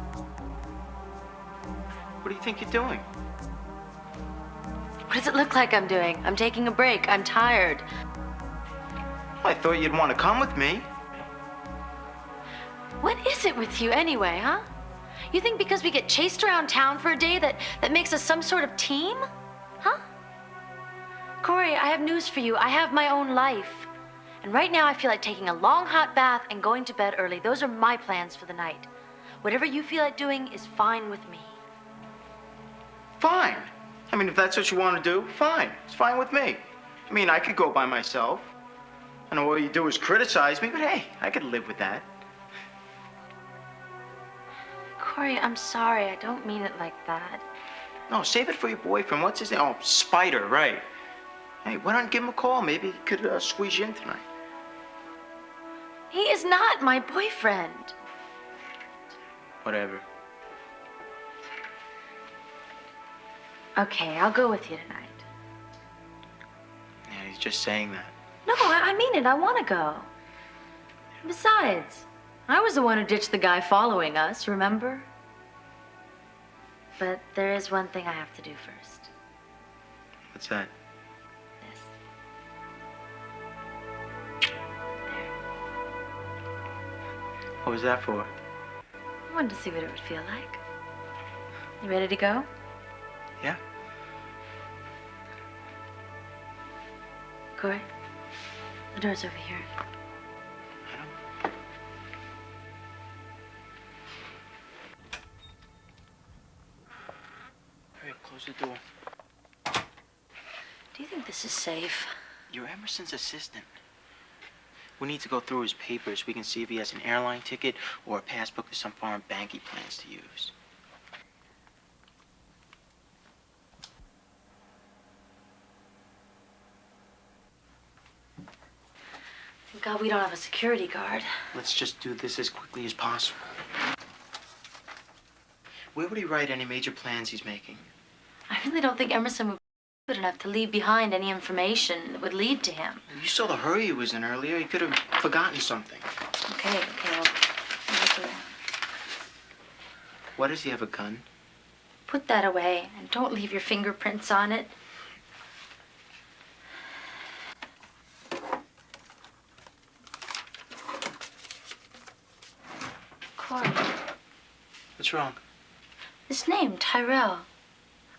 S: What do you think you're doing?
G: What does it look like I'm doing? I'm taking a break. I'm tired.
S: I thought you'd want to come with me.
G: What is it with you anyway, huh? You think because we get chased around town for a day that makes us some sort of team? Huh? Corey, I have news for you. I have my own life. And right now I feel like taking a long hot bath and going to bed early. Those are my plans for the night. Whatever you feel like doing is fine with me.
S: Fine. I mean, if that's what you want to do, fine. It's fine with me. I mean, I could go by myself. I know all you do is criticize me, but hey, I could live with that.
G: Corey, I'm sorry. I don't mean it like that.
S: No, save it for your boyfriend. What's his name? Oh, Spider, right. Hey, why don't you give him a call? Maybe he could squeeze you in tonight.
G: He is not my boyfriend.
S: Whatever.
G: Okay, I'll go with you tonight.
S: Yeah, he's just saying that.
G: No, I mean it. I want to go. Besides, I was the one who ditched the guy following us, remember? But there is one thing I have to do first.
S: What's that? What was that for?
G: I wanted to see what it would feel like. You ready to go?
S: Yeah.
G: Corey, the door's over here.
S: Hurry up, close the door.
G: Do you think this is safe?
S: You're Emerson's assistant. We need to go through his papers. We can see if he has an airline ticket or a passbook with some foreign bank he plans to use.
G: Thank God we don't have a security guard.
S: Let's just do this as quickly as possible. Where would he write any major plans he's making?
G: I really don't think Emerson would be good enough to leave behind any information that would lead to him.
S: You saw the hurry he was in earlier. He could have forgotten something.
G: Okay, I'll look around.
S: Why does he have a gun?
G: Put that away and don't leave your fingerprints on it. Corey,
S: What's wrong?
G: this name, Tyrell.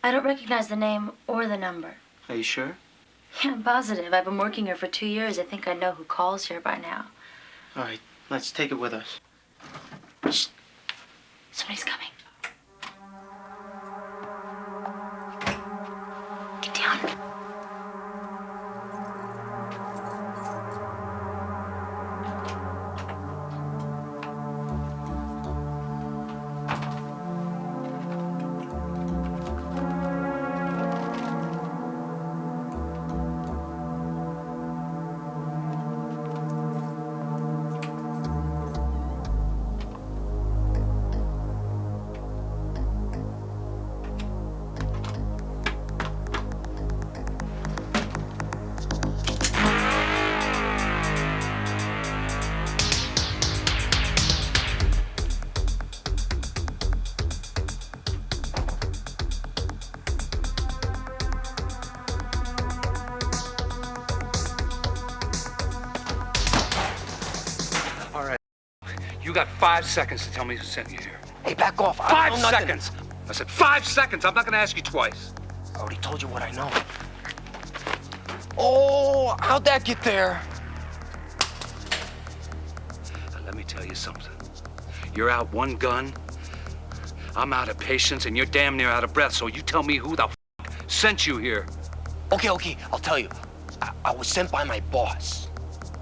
G: I don't recognize the name or the number.
S: Are you sure?
G: Yeah, I'm positive. I've been working here for 2 years. I think I know who calls here by now.
S: All right, let's take it with us.
G: Shh. Somebody's coming. Get down.
B: You got 5 seconds to tell me who sent you here.
P: Hey, back off. I
B: 5
P: don't know nothing.
B: seconds. I said 5 seconds. I'm not going to ask you twice.
P: I already told you what I know. Oh, how'd that get there?
B: Now, let me tell you something. You're out one gun. I'm out of patience, and you're damn near out of breath. So you tell me who the f sent you here.
P: Okay, I'll tell you. I was sent by my boss.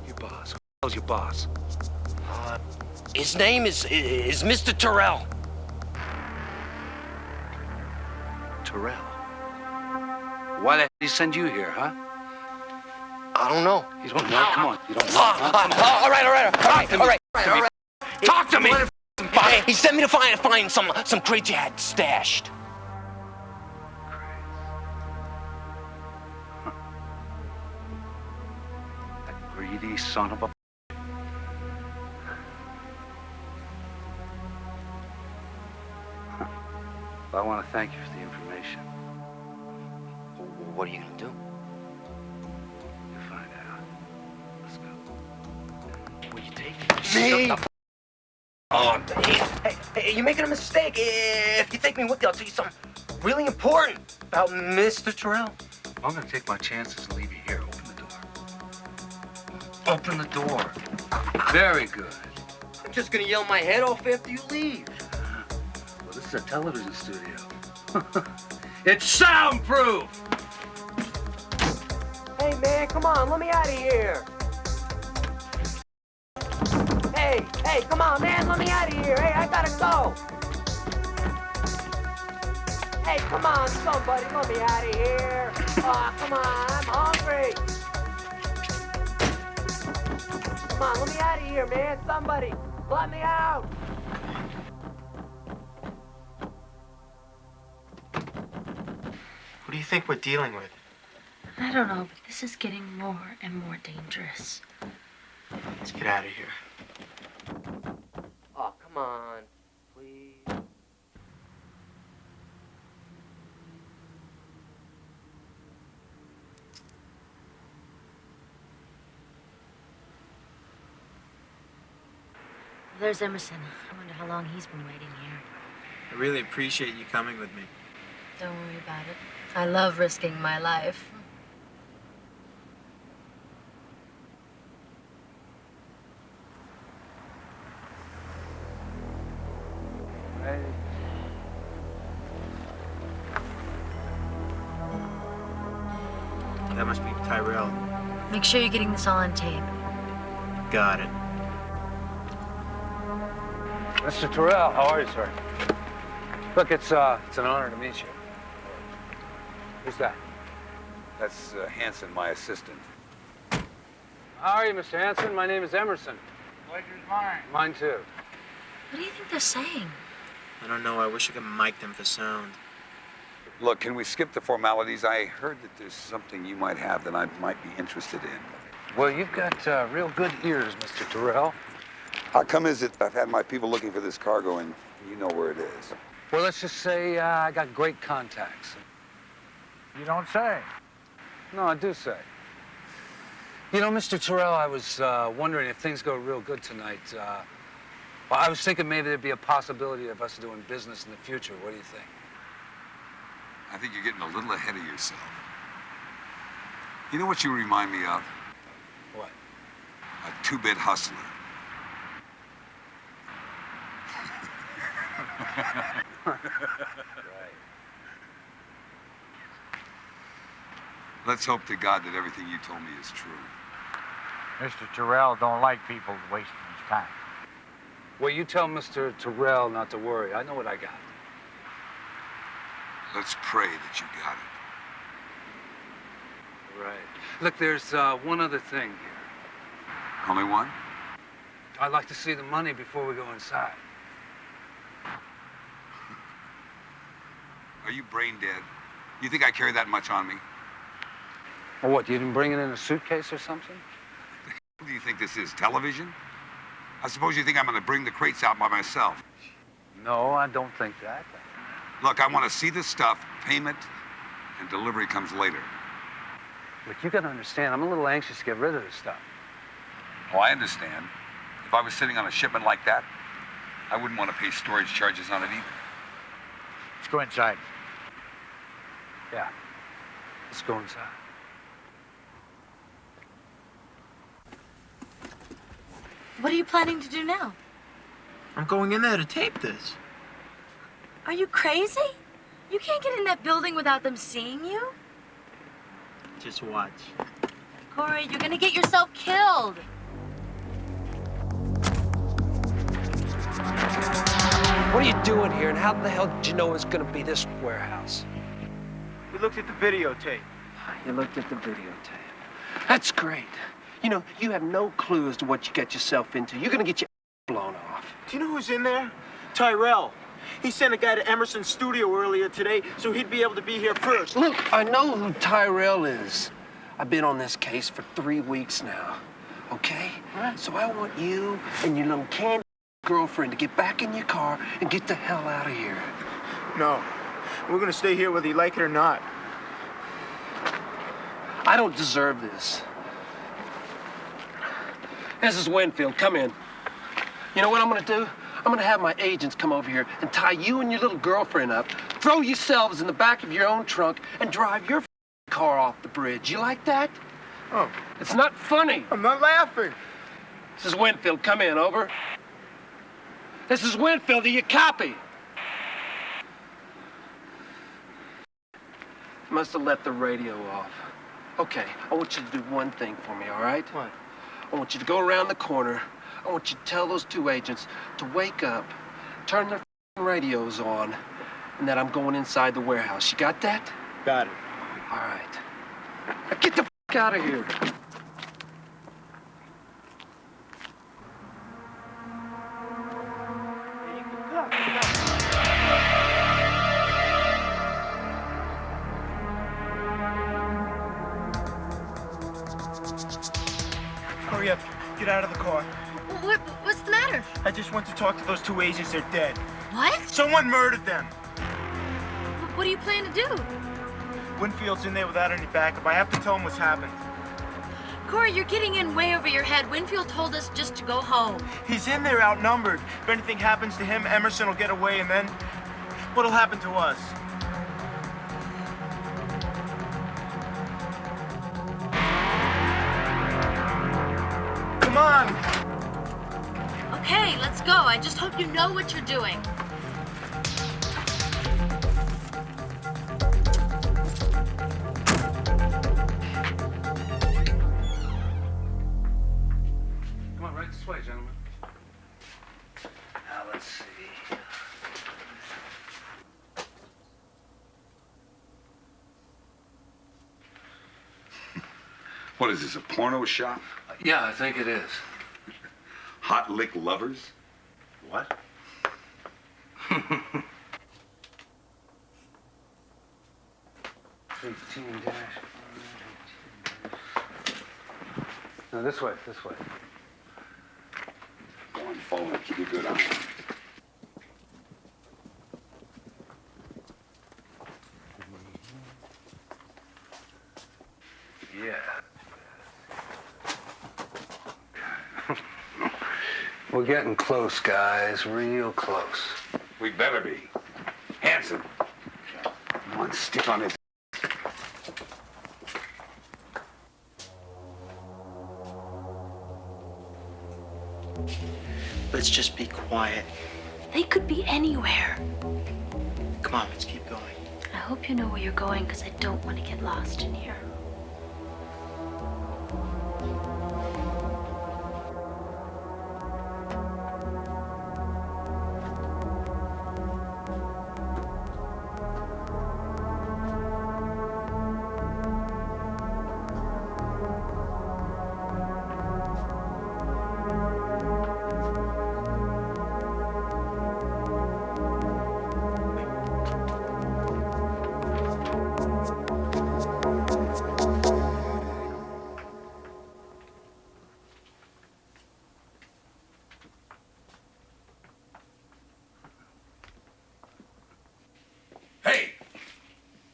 B: Your boss? Who the hell's your boss?
P: His name is Mr. Terrell.
B: Terrell? Why the hell did he send you here, huh?
P: I don't know.
B: You don't know? Come on. You don't know? Huh? Come on.
P: All right.
B: Talk to me.
P: Hey, he sent me to find some crates you had stashed.
B: That greedy son of a... Well, I want to thank you for the information.
P: What are you gonna do?
B: You'll find out. Let's go.
P: Where you taking me? Shut the Oh, hey, you're making a mistake. If you take me with you, I'll tell you something really important about Mr. Terrell.
B: I'm gonna take my chances and leave you here. Open the door. Open the door. Very good.
P: I'm just gonna yell my head off after you leave.
B: Well, this is a television studio. It's soundproof!
P: Hey, man, come on, let me out of here. Hey, come on, man, let me out of here. Hey, I gotta go. Hey, come on, somebody, let me out of here. Oh, come on, I'm hungry. Come on, let me out of here, man. Somebody, let me out.
S: Who do you think we're dealing with?
G: I don't know, but this is getting more and more dangerous.
S: Let's get out of here.
P: Oh, come on, please.
Q: There's Emerson. I wonder how long he's been waiting here.
S: I really appreciate you coming with me.
Q: Don't worry about it. I love risking my life.
S: That must be Tyrell.
Q: Make sure you're getting this all on tape.
S: Got it.
B: Mr. Terrell, how are you, sir? Look, it's an honor to meet you. Who's that?
T: That's Hanson, my assistant.
B: How are you, Mr. Hanson? My name is Emerson.
J: Pleasure's mine.
B: Mine, too.
Q: What do you think they're saying?
S: I don't know. I wish I could mic them for sound.
T: Look, can we skip the formalities? I heard that there's something you might have that I might be interested in.
B: Well, you've got real good ears, Mr. Terrell.
T: How come is it I've had my people looking for this cargo and you know where it is?
B: Well, let's just say I got great contacts.
J: You don't say.
B: No, I do say. You know, Mr. Terrell, I was wondering if things go real good tonight. Well, I was thinking maybe there'd be a possibility of us doing business in the future. What do you think?
T: I think you're getting a little ahead of yourself. You know what you remind me of?
B: What?
T: A two-bit hustler.
B: Right.
T: Let's hope to God that everything you told me is true.
J: Mr. Terrell don't like people wasting his time.
B: Well, you tell Mr. Terrell not to worry. I know what I got.
T: Let's pray that you got it.
B: Right. Look, there's one other thing here.
T: Only one?
B: I'd like to see the money before we go inside.
T: Are you brain dead? You think I carry that much on me?
B: Well, what, you didn't bring it in a suitcase or something?
T: What do you think this is, television? I suppose you think I'm going to bring the crates out by myself.
B: No, I don't think that.
T: Look, I want to see the stuff, payment, and delivery comes later.
B: Look, you got to understand, I'm a little anxious to get rid of this stuff.
T: Oh, I understand. If If I was sitting on a shipment like that, I wouldn't want to pay storage charges on it either.
J: Let's go inside.
B: Yeah. Let's go inside.
Q: What are you planning to do now?
O: I'm going in there to tape this.
Q: Are you crazy? You can't get in that building without them seeing you.
O: Just watch.
Q: Corey, you're gonna get yourself killed.
P: What are you doing here, and how the hell did you know it was gonna be this warehouse?
C: We looked at the videotape.
P: You looked at the videotape. That's great. You know, you have no clue as to what you get yourself into. You're gonna get your blown off.
C: Do you know who's in there? Tyrell. He sent a guy to Emerson's studio earlier today, so he'd be able to be here first.
P: Look, I know who Tyrell is. I've been on this case for 3 weeks now, okay?
C: Right.
P: So I want you and your little candy girlfriend to get back in your car and get the hell out of here.
C: No. We're gonna stay here whether you like it or not.
P: I don't deserve this. This is Winfield. Come in. You know what I'm gonna do? I'm gonna have my agents come over here and tie you and your little girlfriend up, throw yourselves in the back of your own trunk, and drive your car off the bridge. You like that?
C: Oh.
P: It's not funny.
C: I'm not laughing.
P: This is Winfield. Come in. Over. This is Winfield. Do you copy? Must have left the radio off. Okay, I want you to do one thing for me, all right?
C: What?
P: I want you to go around the corner. I want you to tell those 2 agents to wake up, turn their radios on, and that I'm going inside the warehouse. You got that?
C: Got it.
P: All right. Now get the out of here.
C: Hurry up. Get out of the car.
Q: What's the matter?
C: I just went to talk to those 2 agents. They're dead.
Q: What?
C: Someone murdered them.
Q: What do you plan to do?
C: Winfield's in there without any backup. I have to tell him what's happened.
Q: Corey, you're getting in way over your head. Winfield told us just to go home.
C: He's in there outnumbered. If anything happens to him, Emerson will get away, and then what'll happen to us? Come on!
Q: Okay, let's go. I just hope you know what you're doing.
B: Come on, right this way, gentlemen. Now, let's see.
T: What is this, a porno shop?
B: Yeah, I think it is.
T: Hot lick lovers?
B: What? No, this way, this way.
T: Go on, follow me. Keep a good eye on it.
B: Yeah. We're getting close, guys. Real close.
T: We better be. Hanson. Come on, stick on his.
S: Let's just be quiet.
G: They could be anywhere.
S: Come on, let's keep going.
G: I hope you know where you're going, because I don't want to get lost in here.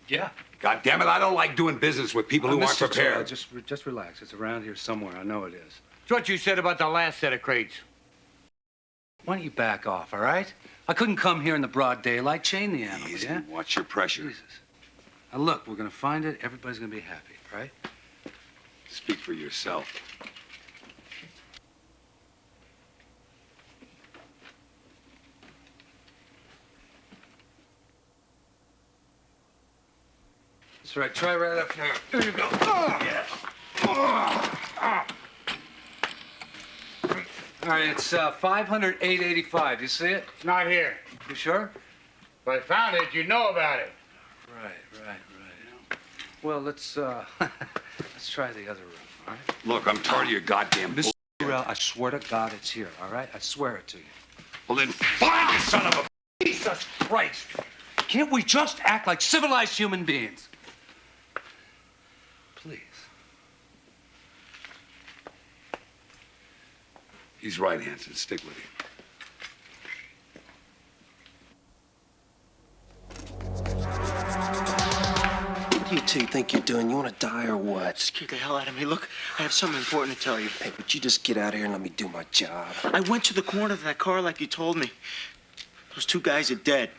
B: Yeah.
T: God damn it, I don't like doing business with people who aren't
B: Mr.
T: prepared.
B: Just relax. It's around here somewhere. I know it is. It's what you said about the last set of crates. Why don't you back off, all right? I couldn't come here in the broad daylight, chain the animal,
T: Easy.
B: yeah?
T: Watch your pressure.
B: Jesus. Now, look, we're gonna find it. Everybody's gonna be happy, right?
T: Speak for yourself.
B: That's right. Try right up there. There you go. Oh, yeah. All right, it's 508.85. You see it?
J: It's not here.
B: You sure?
J: If I found it, you know about it.
B: Right. Well, let's try the other room, all right?
T: Look, I'm tired of your goddamn
B: Mr.
T: bull.
B: Terrell, I swear to God it's here, all right? I swear it to you.
T: Well, then fire, you son of a...
B: Jesus Christ! Can't we just act like civilized human beings? Please.
T: He's right, Hanson. Stick with him.
P: What do you two think you're doing? You want to die or what?
S: Scared the hell out of me. Look, I have something important to tell you.
P: Hey, would you just get out of here and let me do my job?
S: I went to the corner of that car like you told me. Those two guys are dead.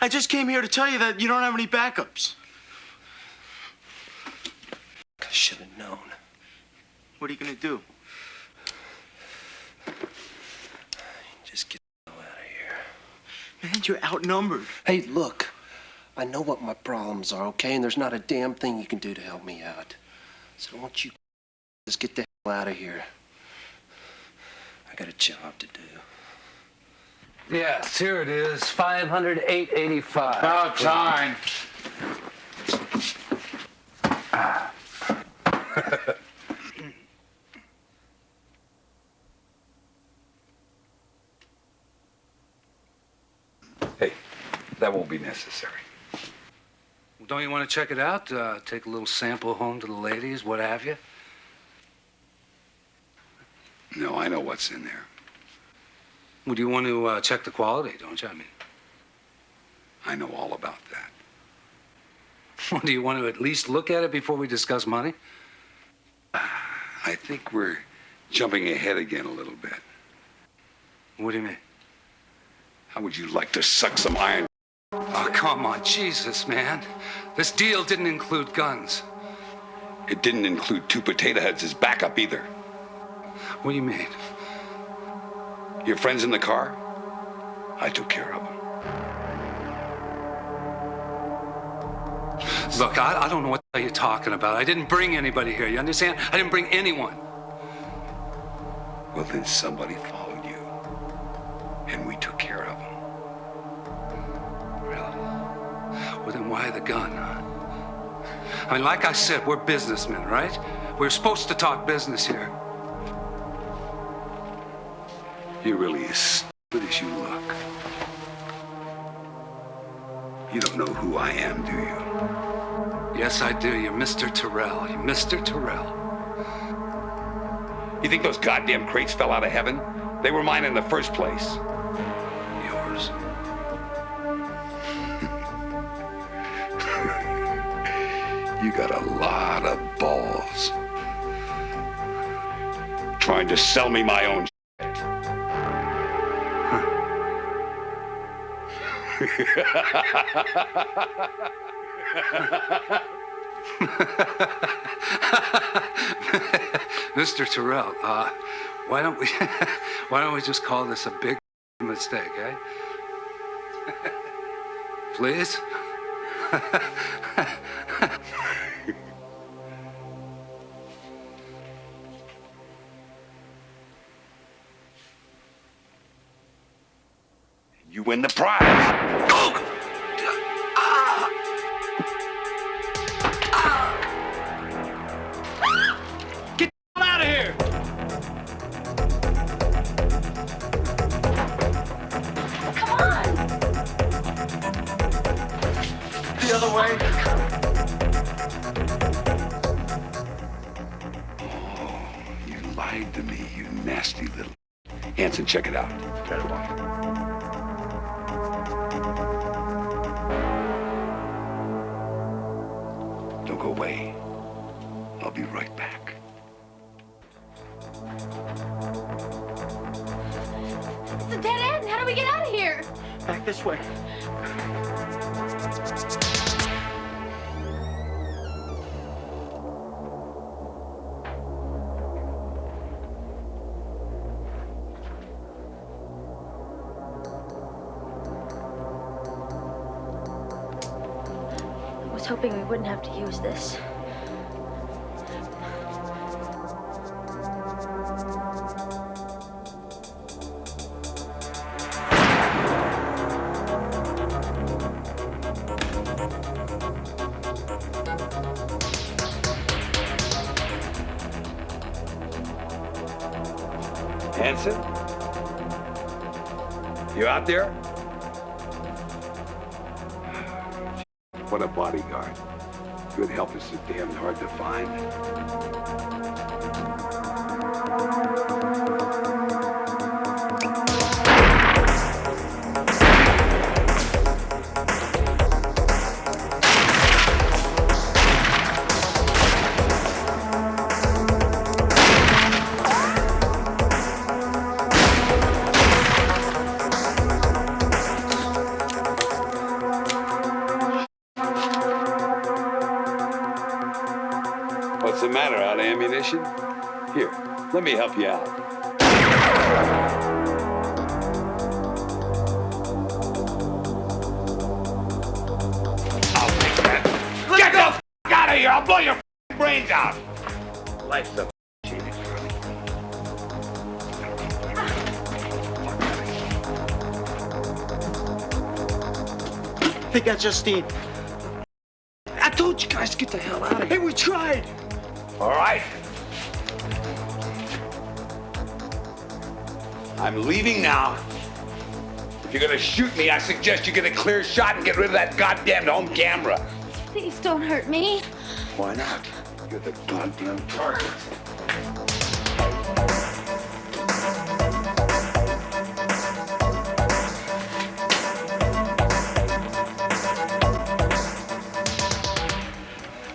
S: I just came here to tell you that you don't have any backups.
P: I should have known.
S: What are you gonna do?
P: Just get the hell out of here.
S: Man, you're outnumbered.
P: Hey, look. I know what my problems are, okay? And there's not a damn thing you can do to help me out. So I want you just get the hell out of here. I got a job to do.
B: Yes, here it is. 508.85.
J: About time.
T: Hey, that won't be necessary.
B: Well, don't you want to check it out? Take a little sample home to the ladies, what have you?
T: No, I know what's in there.
B: Well, do you want to check the quality, don't you? I mean,
T: I know all about that.
B: well, do you want to at least look at it before we discuss money?
T: I think we're jumping ahead again a little bit.
B: What do you mean?
T: How would you like to suck some iron?
B: Oh, come on, Jesus, man. This deal didn't include guns.
T: It didn't include 2 potato heads as backup either.
B: What do you mean?
T: Your friends in the car? I took care of them.
B: Look, I don't know what the hell you're talking about. I didn't bring anybody here, you understand? I didn't bring anyone.
T: Well, then somebody followed you, and we took care of them.
B: Really? Well, then why the gun, huh? I mean, like I said, we're businessmen, right? We're supposed to talk business here.
T: You're really as stupid as you look. You don't know who I am, do you?
B: Yes, I do. You're Mr. Terrell. You're Mr. Terrell.
T: You think those goddamn crates fell out of heaven? They were mine in the first place.
B: Yours.
T: You got a lot of balls. Trying to sell me my own shit.
B: Mr. Terrell, why don't we just call this a big mistake, eh? Please?
T: You win the prize.
B: Get out of here!
G: Come on!
E: The other way.
T: Oh, you lied to me, you nasty little... Hanson, check it out.
E: Got it on.
T: Don't go away. I'll be right back.
S: Back this way.
G: I was hoping we wouldn't have to use this.
T: Hanson? You out there? What a bodyguard. Good help is so damn hard to find. What's the matter, out of ammunition? Here, let me help you out. I'll take that. Get the f*** out of here! I'll blow your f***ing brains out! Life's a cheating for me.
S: They got Justine.
C: I told you guys to get the hell out of here.
S: Hey, we tried.
T: All right. I'm leaving now. If you're gonna shoot me, I suggest you get a clear shot and get rid of that goddamn home camera.
G: Please don't hurt me.
T: Why not? You're the goddamn target.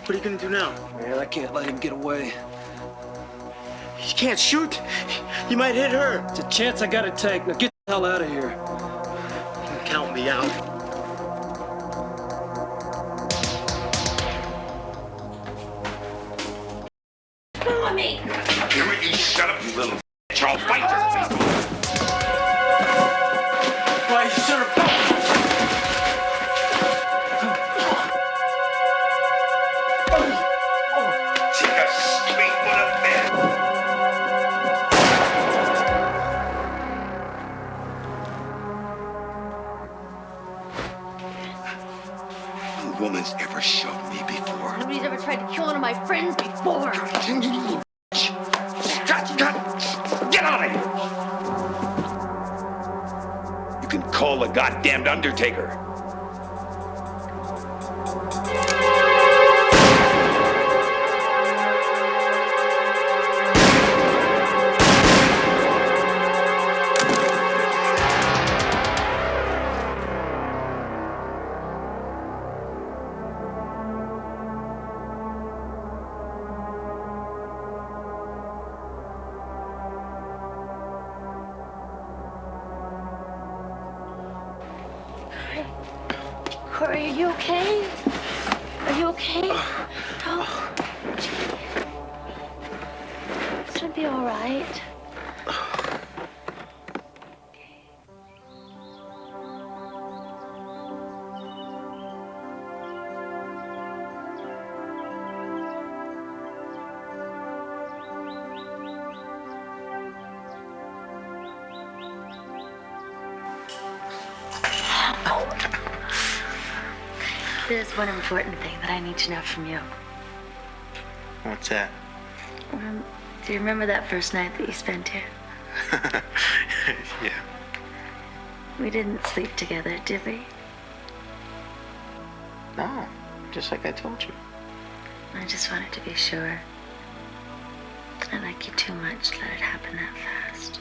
S: What are you gonna do now?
C: Man, I can't let him get away.
S: You can't shoot. You might hit her.
C: It's a chance I gotta take. Now get the hell out of here.
S: Count me out.
G: Follow me.
T: You shut up, you little bitch. I'll fight you.
S: Why, you son of a...
T: Take a sweet one of men. No woman's ever shoved me before.
G: Nobody's ever tried to kill one of my friends before.
T: Get out of here! You can call the goddamned Undertaker.
G: Corey, are you okay? Are you okay? Oh, it's gonna be all right. There's one important thing that I need to know from you.
S: What's that?
G: Do you remember that first night that you spent here?
S: Yeah.
G: We didn't sleep together, did we?
S: No, just like I told you.
G: I just wanted to be sure. I like you too much to let it happen that fast.